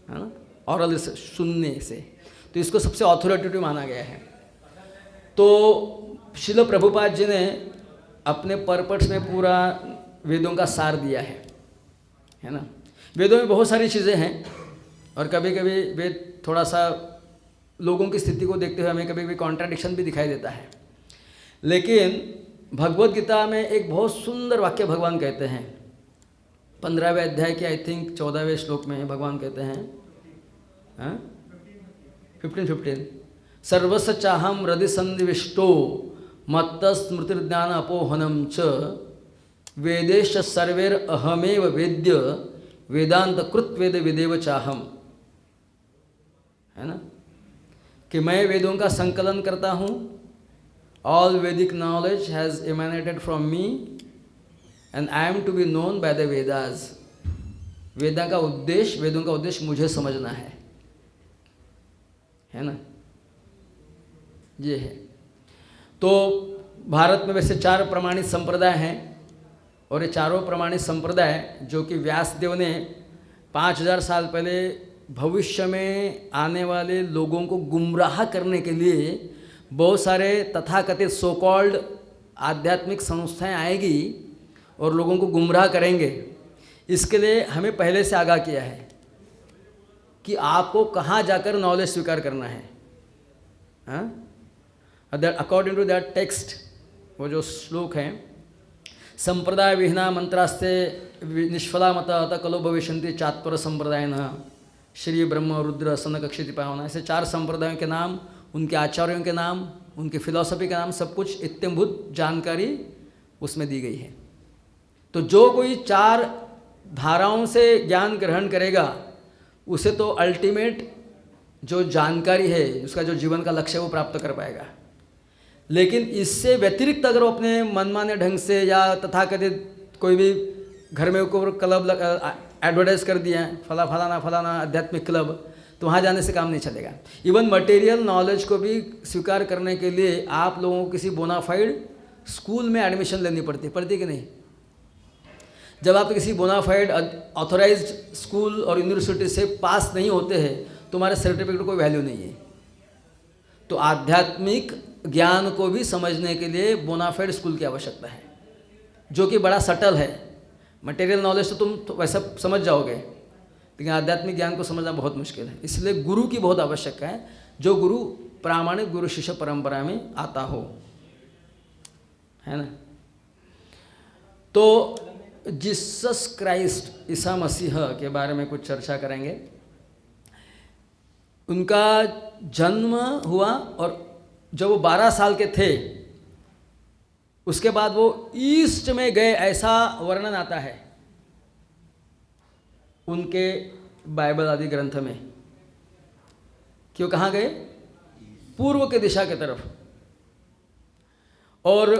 है ना, ऑरल सुनने से। तो इसको सबसे ऑथोरिटेटिव माना गया है। तो श्रील प्रभुपाद जी ने अपने परपट्स में पूरा वेदों का सार दिया है ना। वेदों में बहुत सारी चीज़ें हैं, और कभी कभी वेद थोड़ा सा लोगों की स्थिति को देखते हुए हमें कभी कभी कॉन्ट्राडिक्शन भी दिखाई देता है। लेकिन भगवद गीता में एक बहुत सुंदर वाक्य भगवान कहते हैं, 15वें अध्याय के आई थिंक 14वें श्लोक में भगवान कहते हैं, 15 सर्वस्य चाहम हृदि सन्निविष्टो मत्त स्मृतिर्ज्ञान अपोहनम च वेदेश सर्वेर अहमेव वेद्य वेदांत कृत वेद विदेव चाहम, है ना, कि मैं वेदों का संकलन करता हूँ। All Vedic knowledge has emanated from me and I am to be known by the Vedas. वेदों का उद्देश्य मुझे समझना है ना, ये है। तो भारत में वैसे 4 प्रमाणित संप्रदाय हैं, और ये चारों प्रमाणित संप्रदाय जो कि व्यासदेव ने 5000 साल पहले भविष्य में आने वाले लोगों को गुमराह करने के लिए बहुत सारे तथाकथित सो कॉल्ड आध्यात्मिक संस्थाएं आएगी और लोगों को गुमराह करेंगे। इसके लिए हमें पहले से आगाह किया है कि आपको कहाँ जाकर नॉलेज स्वीकार करना है। अकॉर्डिंग टू दैट टेक्स्ट, वो जो श्लोक हैं, संप्रदाय विहीना मंत्रास्ते निष्फला मत अत कलो भविष्यन्ति चात्पर संप्रदाय न श्री ब्रह्म रुद्र सनक अक्षिति पावना। ऐसे 4 संप्रदायों के नाम, उनके आचार्यों के नाम, उनकी फिलॉसफी के नाम, सब कुछ इत्यंभूत जानकारी उसमें दी गई है। तो जो कोई 4 धाराओं से ज्ञान ग्रहण करेगा उसे तो अल्टीमेट जो जानकारी है, उसका जो जीवन का लक्ष्य है वो प्राप्त कर पाएगा। लेकिन इससे व्यतिरिक्त अगर वो अपने मनमाने ढंग से या तथाकथित कोई भी घर में ऊपर क्लब एडवर्टाइज कर दिया है, फलाना आध्यात्मिक क्लब, तो वहाँ जाने से काम नहीं चलेगा। इवन मटेरियल नॉलेज को भी स्वीकार करने के लिए आप लोगों को किसी बोनाफाइड स्कूल में एडमिशन लेनी पड़ती है कि नहीं? जब आप किसी बोनाफाइड ऑथोराइज्ड स्कूल और यूनिवर्सिटी से पास नहीं होते हैं, तुम्हारे सर्टिफिकेट को कोई वैल्यू नहीं है। तो आध्यात्मिक ज्ञान को भी समझने के लिए बोनाफाइड स्कूल की आवश्यकता है, जो कि बड़ा सटल है। मटेरियल नॉलेज तो तुम तो वैसा समझ जाओगे, लेकिन आध्यात्मिक ज्ञान को समझना बहुत मुश्किल है। इसलिए गुरु की बहुत आवश्यकता है, जो गुरु प्रामाणिक गुरु शिष्य परंपरा में आता हो, है ना। तो जीसस क्राइस्ट, ईसा मसीह के बारे में कुछ चर्चा करेंगे। उनका जन्म हुआ और जब वो 12 साल के थे उसके बाद वो ईस्ट में गए, ऐसा वर्णन आता है उनके बाइबल आदि ग्रंथ में। क्यों कहाँ गए? पूर्व के दिशा की तरफ। और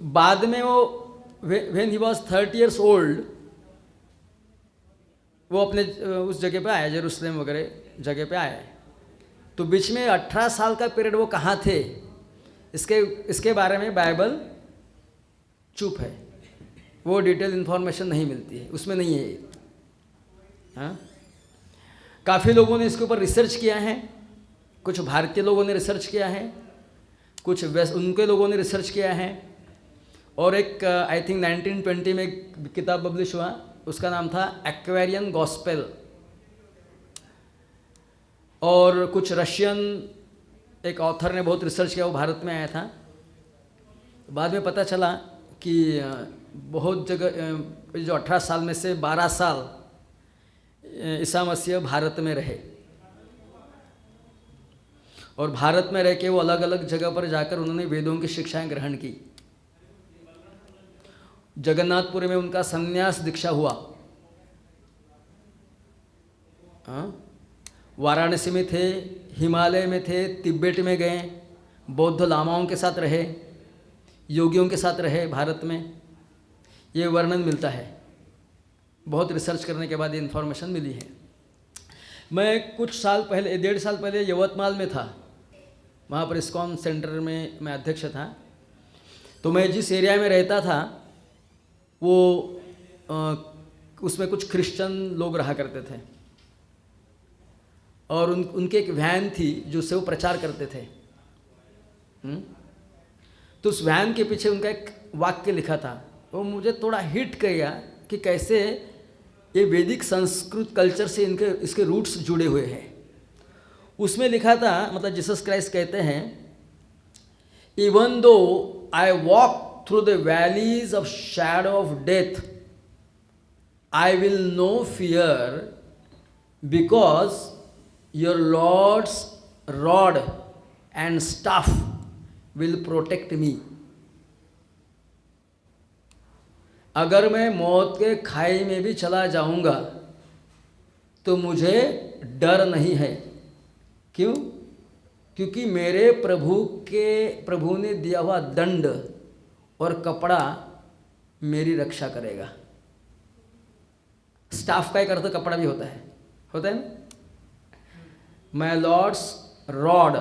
बाद में वो when he was 30 years old, वो अपने उस जगह पे आए, जेरूसलम वगैरह जगह पे आए। तो बीच में 18 साल का पीरियड वो कहाँ थे, इसके बारे में बाइबल चुप है, वो डिटेल इन्फॉर्मेशन नहीं मिलती है, उसमें नहीं है ये। हाँ, काफ़ी लोगों ने इसके ऊपर रिसर्च किया है, कुछ भारतीय लोगों ने रिसर्च किया है, कुछ वेस्ट उनके लोगों ने रिसर्च किया है, और एक आई थिंक 1920 में एक किताब पब्लिश हुआ, उसका नाम था एक्वेरियन गॉस्पेल। और कुछ रशियन एक ऑथर ने बहुत रिसर्च किया, वो भारत में आया था। बाद में पता चला कि बहुत जगह जो 18 साल में से 12 साल ईसा मसीह भारत में रहे, और भारत में रह के वो अलग अलग जगह पर जाकर उन्होंने वेदों की शिक्षाएं ग्रहण की। जगन्नाथपुरी में उनका संन्यास दीक्षा हुआ। वाराणसी में थे, हिमालय में थे, तिब्बत में गए, बौद्ध लामाओं के साथ रहे, योगियों के साथ रहे भारत में। ये वर्णन मिलता है, बहुत रिसर्च करने के बाद ये इन्फॉर्मेशन मिली है। मैं कुछ साल पहले, 1.5 साल पहले यवतमाल में था, वहाँ पर इस्कॉन सेंटर में मैं अध्यक्ष था। तो मैं जिस एरिया में रहता था वो उसमें कुछ क्रिश्चियन लोग रहा करते थे, और उनके एक वैन थी जो से वो प्रचार करते थे। तो उस वैन के पीछे उनका एक वाक्य लिखा था, वो मुझे थोड़ा हिट किया कि कैसे ये वैदिक संस्कृत कल्चर से इसके रूट्स जुड़े हुए हैं। उसमें लिखा था, मतलब जीसस क्राइस्ट कहते हैं, even though I walk through the valleys of shadow of death I will no fear because your Lord's rod and staff will protect me. अगर मैं मौत के खाई में भी चला जाऊंगा तो मुझे डर नहीं है। क्यों? क्योंकि मेरे प्रभु ने दिया हुआ दंड और कपड़ा मेरी रक्षा करेगा। स्टाफ का एक अर्थ कपड़ा भी होता है ना? My Lord's rod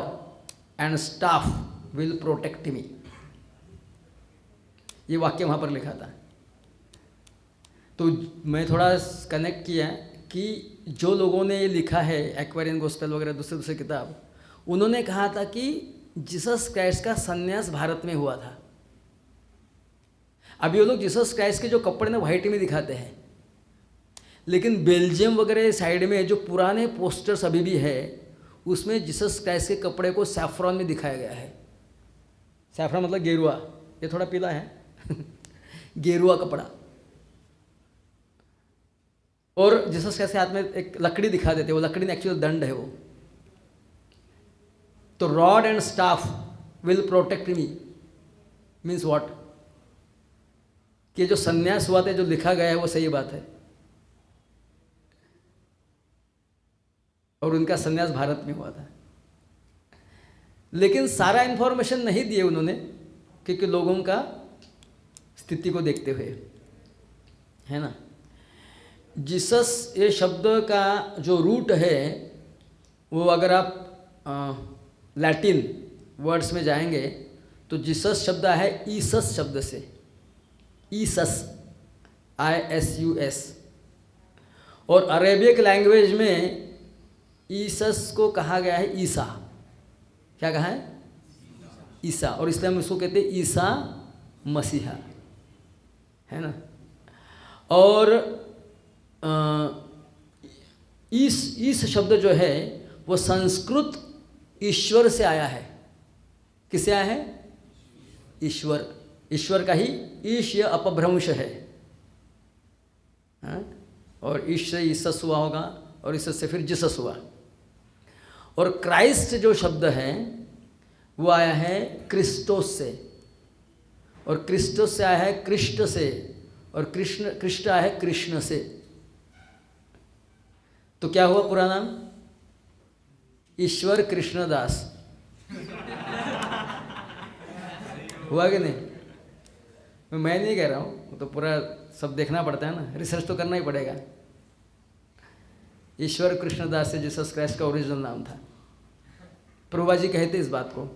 and staff will protect मी, ये वाक्य वहाँ पर लिखा था। तो मैं थोड़ा कनेक्ट किया कि जो लोगों ने ये लिखा है, एक्वेरियन गॉस्पेल वगैरह दूसरे किताब, उन्होंने कहा था कि जीसस क्राइस्ट का संन्यास भारत में हुआ था। अभी वो लोग जीसस क्राइस्ट के जो कपड़े ना वाइट में दिखाते हैं, लेकिन बेल्जियम वगैरह साइड में जो पुराने पोस्टर्स अभी भी है, उसमें जीसस क्राइस्ट के कपड़े को सैफ्रॉन में दिखाया गया है। सैफ्रॉन मतलब गेरुआ, ये थोड़ा पीला है गेरुआ कपड़ा। और जीसस क्राइस्ट के हाथ में एक लकड़ी दिखा देते, वो लकड़ी में एक्चुअल दंड है वो। तो rod and staff will protect me means what? कि जो संन्यास हुआ था, जो लिखा गया है वो सही बात है, और उनका संन्यास भारत में हुआ था। लेकिन सारा इन्फॉर्मेशन नहीं दिए उन्होंने, क्योंकि लोगों का स्थिति को देखते हुए, है ना। जीसस ये शब्द का जो रूट है वो अगर आप लैटिन वर्ड्स में जाएंगे तो जीसस शब्द है ईसस शब्द से, ईसस ISUS। और अरेबिक लैंग्वेज में ईसस को कहा गया है ईसा। क्या कहा है? ईसा। और इसलिए हम इसको कहते हैं ईसा मसीहा, है ना। और इस शब्द जो है वो संस्कृत ईश्वर से आया है। किससे आया है? ईश्वर। ईश्वर का ही ईश या अपभ्रंश है, हाँ? और ईश से ईसस हुआ होगा, और ईसस से फिर जीसस हुआ। और क्राइस्ट जो शब्द है वो आया है क्रिस्टोस से, और क्रिस्टोस से आया है कृष्ण से, और कृष्ण आया है कृष्ण से। तो क्या हुआ पूरा नाम? ईश्वर कृष्णदास हुआ कि नहीं? मैं नहीं कह रहा हूँ, तो पूरा सब देखना पड़ता है ना, रिसर्च तो करना ही पड़ेगा। ईश्वर कृष्णदास से जीसस क्राइस्ट का ओरिजिनल नाम था। प्रभुपा जी कहते इस बात को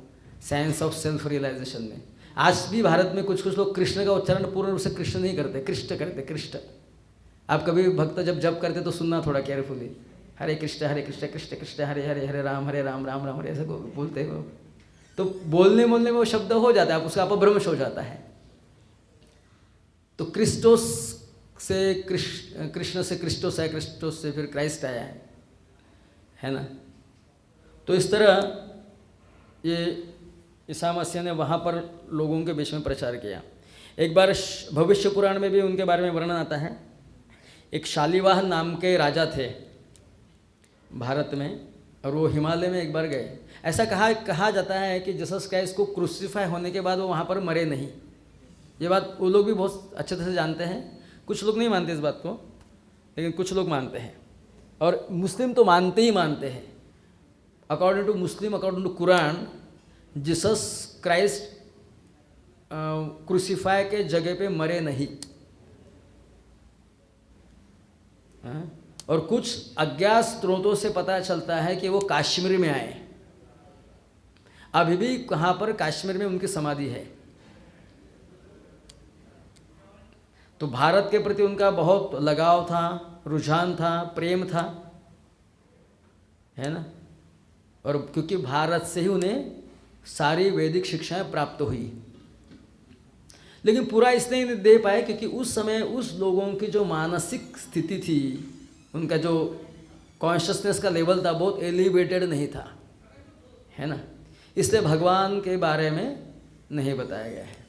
साइंस ऑफ सेल्फ रियलाइजेशन में। आज भी भारत में कुछ कुछ लोग कृष्ण का उच्चारण पूर्ण रूप से कृष्ण नहीं करते, कृष्ण करते, कृष्ण। आप कभी भक्त जब जप करते तो सुनना थोड़ा केयरफुली, हरे कृष्ण कृष्ण कृष्ण हरे हरे, हरे राम राम राम हरे, ऐसे बोलते हो तो बोलने बोलने में वो शब्द हो जाता है, उसका अपभ्रंश हो जाता है। तो क्रिस्टोस से कृष्ण से क्रिस्टोस है, क्रिस्टोस से फिर क्राइस्ट आया है ना। तो इस तरह ये ईसा मसीह ने वहाँ पर लोगों के बीच में प्रचार किया। एक बार भविष्य पुराण में भी उनके बारे में वर्णन आता है। एक शालिवाहन नाम के राजा थे भारत में, और वो हिमालय में एक बार गए। ऐसा कहा जाता है कि जीसस क्राइस्ट को क्रूसिफाई होने के बाद वो वहाँ पर मरे नहीं। ये बात वो लोग भी बहुत अच्छे तरह से जानते हैं, कुछ लोग नहीं मानते इस बात को, लेकिन कुछ लोग मानते हैं। और मुस्लिम तो मानते ही मानते हैं। According to Muslim, according to Quran, Jesus Christ crucify के जगह पे मरे नहीं। और कुछ अज्ञात स्रोतों से पता चलता है कि वो कश्मीर में आए। अभी भी कहाँ पर? कश्मीर में उनकी समाधि है। तो भारत के प्रति उनका बहुत लगाव था, रुझान था, प्रेम था, है ना। और क्योंकि भारत से ही उन्हें सारी वैदिक शिक्षाएं प्राप्त हुई, लेकिन पूरा इसलिए नहीं दे पाए क्योंकि उस समय उस लोगों की जो मानसिक स्थिति थी, उनका जो कॉन्शसनेस का लेवल था बहुत एलिवेटेड नहीं था, है ना। इसलिए भगवान के बारे में नहीं बताया गया है।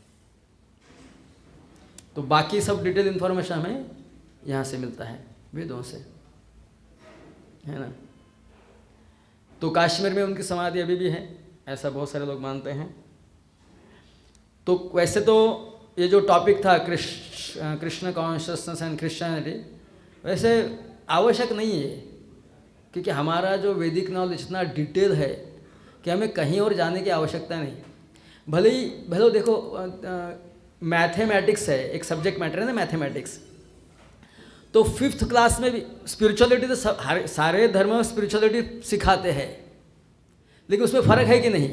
तो बाकी सब डिटेल इन्फॉर्मेशन हमें यहाँ से मिलता है, वेदों से, है ना। तो कश्मीर में उनकी समाधि अभी भी है, ऐसा बहुत सारे लोग मानते हैं। तो वैसे तो ये जो टॉपिक था कृष्ण कॉन्शसनेस एंड क्रिश्चियनिटी, वैसे आवश्यक नहीं है, क्योंकि हमारा जो वैदिक नॉलेज इतना डिटेल है कि हमें कहीं और जाने की आवश्यकता नहीं। भले देखो मैथमेटिक्स है, एक सब्जेक्ट मैटर है ना मैथमेटिक्स। तो 5th क्लास में भी स्पिरिचुअलिटी तो सारे धर्म में स्पिरिचुअलिटी सिखाते हैं, लेकिन उसमें फ़र्क है कि नहीं।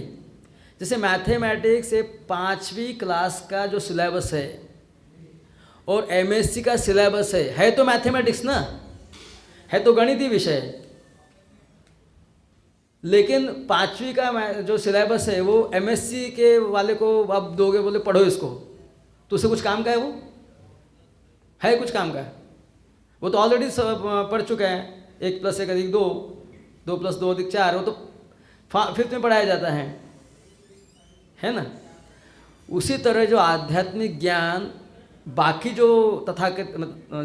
जैसे मैथमेटिक्स से 5वीं क्लास का जो सिलेबस है और MSc का सिलेबस है तो मैथमेटिक्स ना, है तो गणितीय विषय, लेकिन 5वीं का जो सिलेबस है वो MSc के वाले को आप दोगे, बोले पढ़ो इसको, तो उससे कुछ काम का है? वो है कुछ काम का? वो तो ऑलरेडी पढ़ चुके हैं। 1 + 1 = 2, 2 + 2 = 4, वो तो 5th में पढ़ाया जाता है ना। उसी तरह जो आध्यात्मिक ज्ञान बाकी जो तथाकथित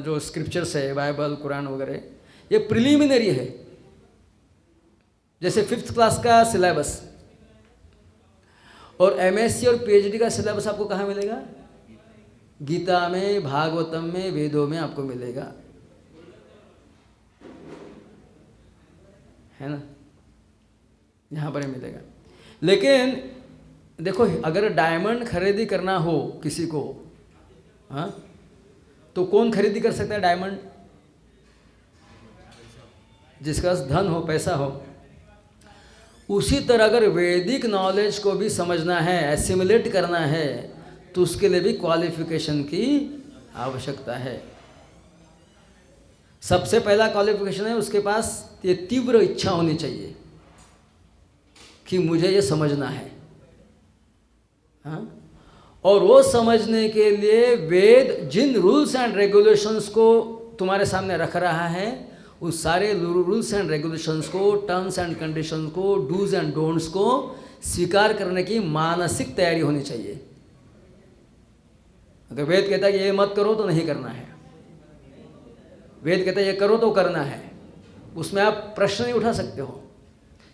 जो स्क्रिप्चर्स है, बाइबल, कुरान वगैरह, ये प्रिलिमिनरी है। जैसे 5th क्लास का सिलेबस और MSc और PhD का सिलेबस आपको कहाँ मिलेगा? गीता में, भागवतम में, वेदों में आपको मिलेगा, है ना, यहाँ पर ही मिलेगा। लेकिन देखो, अगर डायमंड खरीदी करना हो किसी को, हाँ, तो कौन खरीदी कर सकता है डायमंड? जिसके पास धन हो, पैसा हो। उसी तरह अगर वैदिक नॉलेज को भी समझना है, एसिमुलेट करना है, तो उसके लिए भी क्वालिफिकेशन की आवश्यकता है। सबसे पहला क्वालिफिकेशन है उसके पास ये तीव्र इच्छा होनी चाहिए कि मुझे ये समझना है, हाँ? और वो समझने के लिए वेद जिन रूल्स एंड रेगुलेशंस को तुम्हारे सामने रख रहा है, उस सारे रूल्स एंड रेगुलेशंस को, टर्म्स एंड कंडीशंस को, डूज एंड डोंट्स को स्वीकार करने की मानसिक तैयारी होनी चाहिए। अगर वेद कहता है कि ये मत करो तो नहीं करना है, वेद कहता है ये करो तो करना है, उसमें आप प्रश्न नहीं उठा सकते हो,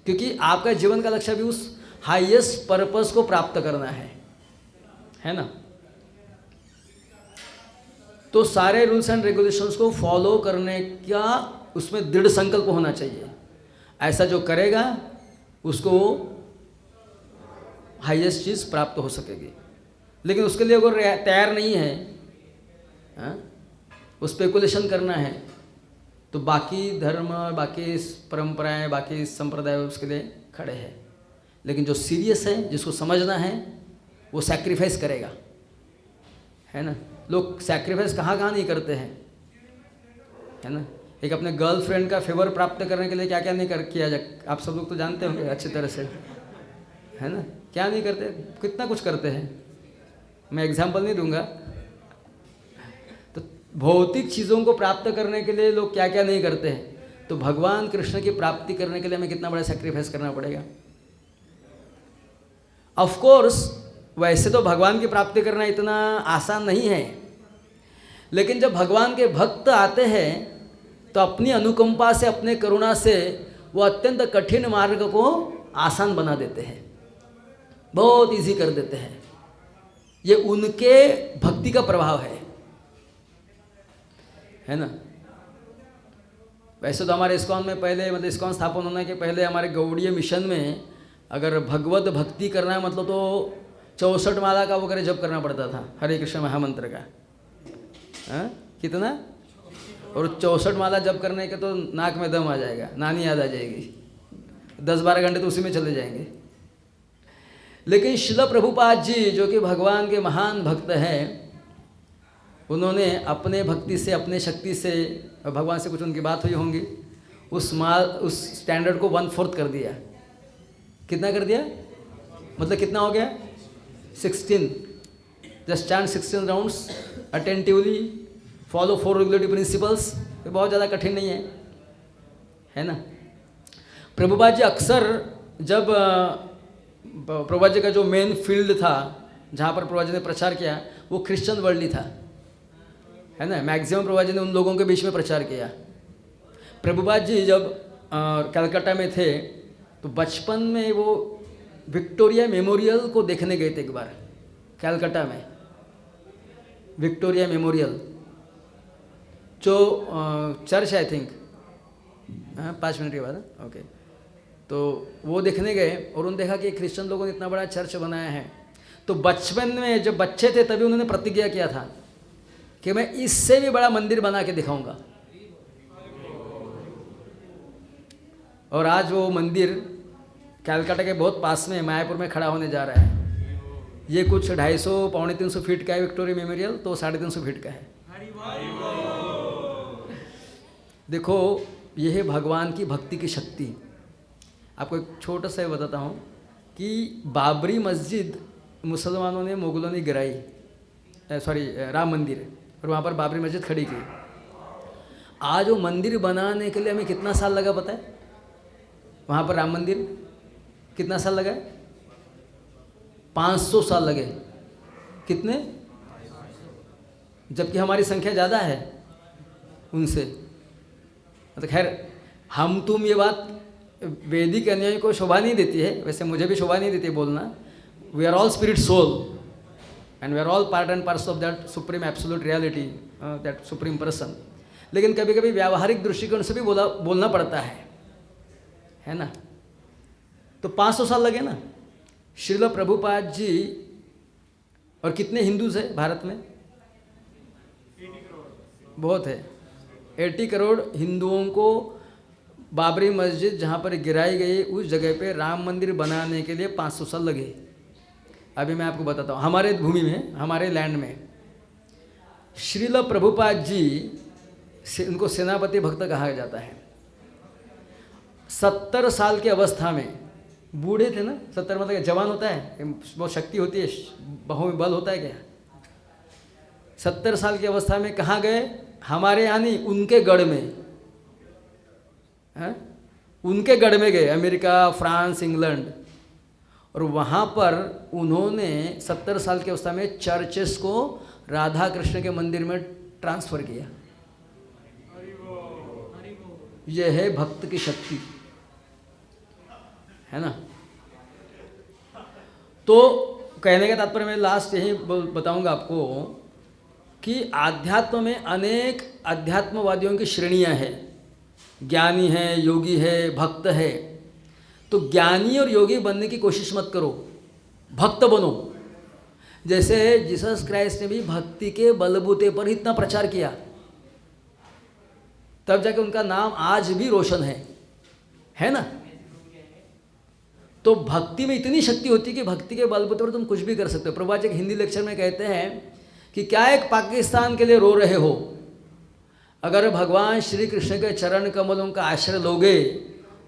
क्योंकि आपका जीवन का लक्ष्य भी उस हाईएस्ट पर्पस को प्राप्त करना है ना। तो सारे रूल्स एंड रेगुलेशंस को फॉलो करने का उसमें दृढ़ संकल्प होना चाहिए। ऐसा जो करेगा उसको हाईएस्ट चीज़ प्राप्त हो सकेगी। लेकिन उसके लिए अगर तैयार नहीं है, हाँ, वो स्पेकुलेशन करना है, तो बाकी धर्म, बाकी परंपराएं, बाकी संप्रदाय उसके लिए खड़े हैं। लेकिन जो सीरियस है, जिसको समझना है, वो सैक्रिफाइस करेगा, है ना। लोग सैक्रिफाइस कहाँ कहाँ नहीं करते हैं, है ना। एक अपने गर्लफ्रेंड का फेवर प्राप्त करने के लिए क्या क्या नहीं किया जाए, आप सब लोग तो जानते होंगे अच्छी तरह से, है ना। क्या नहीं करते, कितना कुछ करते हैं, मैं एग्जाम्पल नहीं दूंगा। तो भौतिक चीज़ों को प्राप्त करने के लिए लोग क्या क्या नहीं करते हैं, तो भगवान कृष्ण की प्राप्ति करने के लिए हमें कितना बड़ा सेक्रीफाइस करना पड़ेगा। ऑफ कोर्स वैसे तो भगवान की प्राप्ति करना इतना आसान नहीं है, लेकिन जब भगवान के भक्त आते हैं तो अपनी अनुकंपा से, अपने करुणा से वो अत्यंत कठिन मार्ग को आसान बना देते हैं, बहुत इजी कर देते हैं। ये उनके भक्ति का प्रभाव है ना। वैसे तो हमारे इस्कॉन में पहले, मतलब इस्कॉन स्थापन होने के पहले हमारे गौड़ीय मिशन में अगर भगवत भक्ति करना है मतलब तो 64 माला का वगैरह जप करना पड़ता था, हरे कृष्ण महामंत्र का। कितना? और 64 माला जप करने के तो नाक में दम आ जाएगा, नानी याद आ जाएगी, 10-12 घंटे तो उसी में चले जाएंगे। लेकिन श्रील प्रभुपाद जी जो कि भगवान के महान भक्त हैं, उन्होंने अपने भक्ति से, अपने शक्ति से, भगवान से कुछ उनकी बात हुई होंगी, उस स्टैंडर्ड को 1/4 कर दिया। कितना कर दिया? मतलब कितना हो गया? 16। Just stand 16 rounds attentively, follow 4 regulatory principles. ये बहुत ज़्यादा कठिन नहीं है ना। प्रभुपाद जी अक्सर जब प्रभुपाद जी का जो मेन फील्ड था जहाँ पर प्रभुपाद जी ने प्रचार किया वो क्रिश्चियन वर्ल्ड ही था, है ना। मैक्सिमम प्रभुपाद जी ने उन लोगों के बीच में प्रचार किया। प्रभुपाद जी जब कलकत्ता में थे तो बचपन में वो विक्टोरिया मेमोरियल को देखने गए थे एक बार, कलकत्ता में विक्टोरिया मेमोरियल जो चर्च, आई थिंक 5 मिनट के बाद, ओके। तो वो देखने गए और उन्होंने देखा कि क्रिश्चियन लोगों ने इतना बड़ा चर्च बनाया है। तो बचपन में जब बच्चे थे तभी उन्होंने प्रतिज्ञा किया था कि मैं इससे भी बड़ा मंदिर बना के दिखाऊंगा। और आज वो मंदिर कलकत्ता के बहुत पास में मायापुर में खड़ा होने जा रहा है। ये कुछ 250-350 फीट का है विक्टोरिया मेमोरियल, तो 350 फीट का है। देखो ये है भगवान की भक्ति की शक्ति। आपको एक छोटा सा बताता हूँ कि बाबरी मस्जिद मुसलमानों ने, मुगलों ने गिराई, राम मंदिर, और वहाँ पर बाबरी मस्जिद खड़ी की। आज वो मंदिर बनाने के लिए हमें कितना साल लगा पता है? वहाँ पर राम मंदिर कितना साल लगा? 500 साल लगे। कितने? जबकि हमारी संख्या ज़्यादा है उनसे। तो खैर हम तुम ये बात वैदिक अन्याय को शोभा नहीं देती है, वैसे मुझे भी शोभा नहीं देती है बोलना। We are all spirit soul and we are all part and parcel of that supreme absolute reality, that supreme person. लेकिन कभी कभी व्यावहारिक दृष्टिकोण से भी बोलना पड़ता है ना। तो 500 साल लगे ना। श्रील प्रभुपाद जी, और कितने हिंदूज हैं भारत में? 80 करोड़ बहुत है। 80 करोड़ हिंदुओं को बाबरी मस्जिद जहाँ पर गिराई गई उस जगह पे राम मंदिर बनाने के लिए 500 साल लगे। अभी मैं आपको बताता हूँ, हमारे भूमि में, हमारे लैंड में श्रील प्रभुपाद जी, उनको सेनापति भक्त कहा जाता है। 70 साल की अवस्था में, बूढ़े थे ना, 70 मतलब जवान होता है, बहुत शक्ति होती है, बाहों में बल होता है क्या? 70 साल की अवस्था में कहाँ गए? हमारे यहाँ नहीं, उनके गढ़ में, उनके गढ़ में गए, अमेरिका, फ्रांस, इंग्लैंड। और वहाँ पर उन्होंने 70 साल की अवस्था में चर्चेस को राधा कृष्ण के मंदिर में ट्रांसफ़र किया। यह है भक्त की शक्ति, है ना। तो कहने का तात्पर्य मैं लास्ट यही बताऊंगा आपको कि आध्यात्म में अनेक अध्यात्मवादियों की श्रेणियां हैं। ज्ञानी है, योगी है, भक्त है। तो ज्ञानी और योगी बनने की कोशिश मत करो, भक्त बनो। जैसे जीसस क्राइस्ट ने भी भक्ति के बलबूते पर इतना प्रचार किया, तब जाके उनका नाम आज भी रोशन है ना। तो भक्ति में इतनी शक्ति होती है कि भक्ति के बलबूते पर तुम कुछ भी कर सकते हो। प्रभुपाद जी एक हिंदी लेक्चर में कहते हैं कि क्या एक पाकिस्तान के लिए रो रहे हो, अगर भगवान श्री कृष्ण के चरण कमलों का आश्रय लोगे,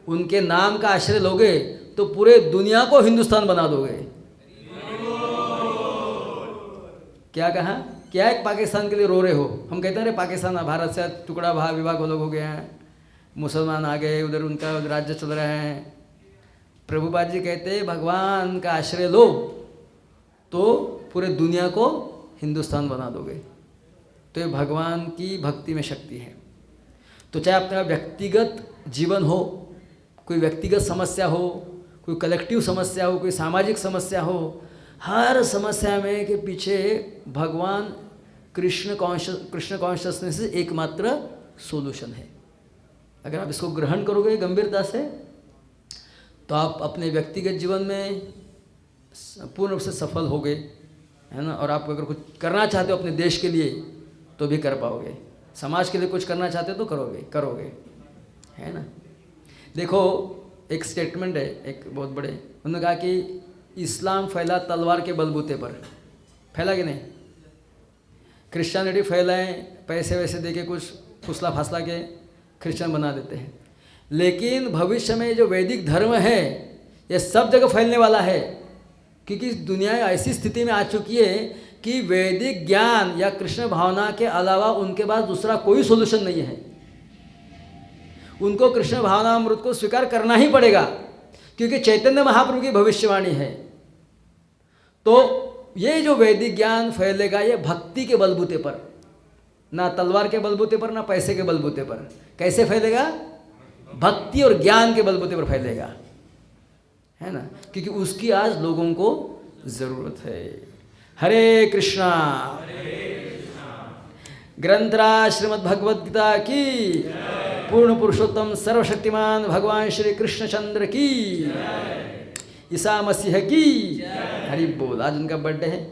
उनके नाम का आश्रय लोगे, तो पूरे दुनिया को हिंदुस्तान बना दोगे। क्या कहा? क्या एक पाकिस्तान के लिए रो रहे हो? हम कहते हैं अरे पाकिस्तान भारत से टुकड़ा भाग विभाग अलग हो गए हैं, मुसलमान आ गए, उधर उनका राज्य चल रहा है। प्रभुपाद जी कहते हैं भगवान का आश्रय लो तो पूरे दुनिया को हिंदुस्तान बना दोगे। तो ये भगवान की भक्ति में शक्ति है। तो चाहे अपना व्यक्तिगत जीवन हो, कोई व्यक्तिगत समस्या हो, कोई कलेक्टिव समस्या हो, कोई सामाजिक समस्या हो, हर समस्या में के पीछे भगवान कृष्ण कॉन्शसनेस एकमात्र सोल्यूशन है। अगर आप इसको ग्रहण करोगे गंभीरता से तो आप अपने व्यक्तिगत जीवन में पूर्ण रूप से सफल होगे, है ना। और आप अगर कुछ करना चाहते हो अपने देश के लिए तो भी कर पाओगे, समाज के लिए कुछ करना चाहते हो तो करोगे, है ना। देखो एक स्टेटमेंट है एक बहुत बड़े, उन्होंने कहा कि इस्लाम फैला तलवार के बलबूते पर, फैला कि नहीं? क्रिश्चियनिटी फैलाएं पैसे वैसे दे के कुछ फुसला फासला के क्रिश्चियन बना देते हैं, लेकिन भविष्य में जो वैदिक धर्म है ये सब जगह फैलने वाला है, क्योंकि दुनिया ऐसी स्थिति में आ चुकी है कि वैदिक ज्ञान या कृष्ण भावना के अलावा उनके पास दूसरा कोई सोल्यूशन नहीं है। उनको कृष्ण भावना अमृत को स्वीकार करना ही पड़ेगा, क्योंकि चैतन्य महाप्रभु की भविष्यवाणी है। तो ये जो वैदिक ज्ञान फैलेगा ये भक्ति के बलबूते पर, ना तलवार के बलबूते पर, ना पैसे के बलबूते पर। कैसे फैलेगा? भक्ति और ज्ञान के बलबूते पर फैलेगा, है ना, क्योंकि उसकी आज लोगों को जरूरत है। हरे कृष्णा। ग्रंथराज श्रीमद् भगवद गीता की, पूर्ण पुरुषोत्तम सर्वशक्तिमान भगवान श्री कृष्णचंद्र की, ईसा मसीह की हरि बोल। आज उनका बर्थडे है।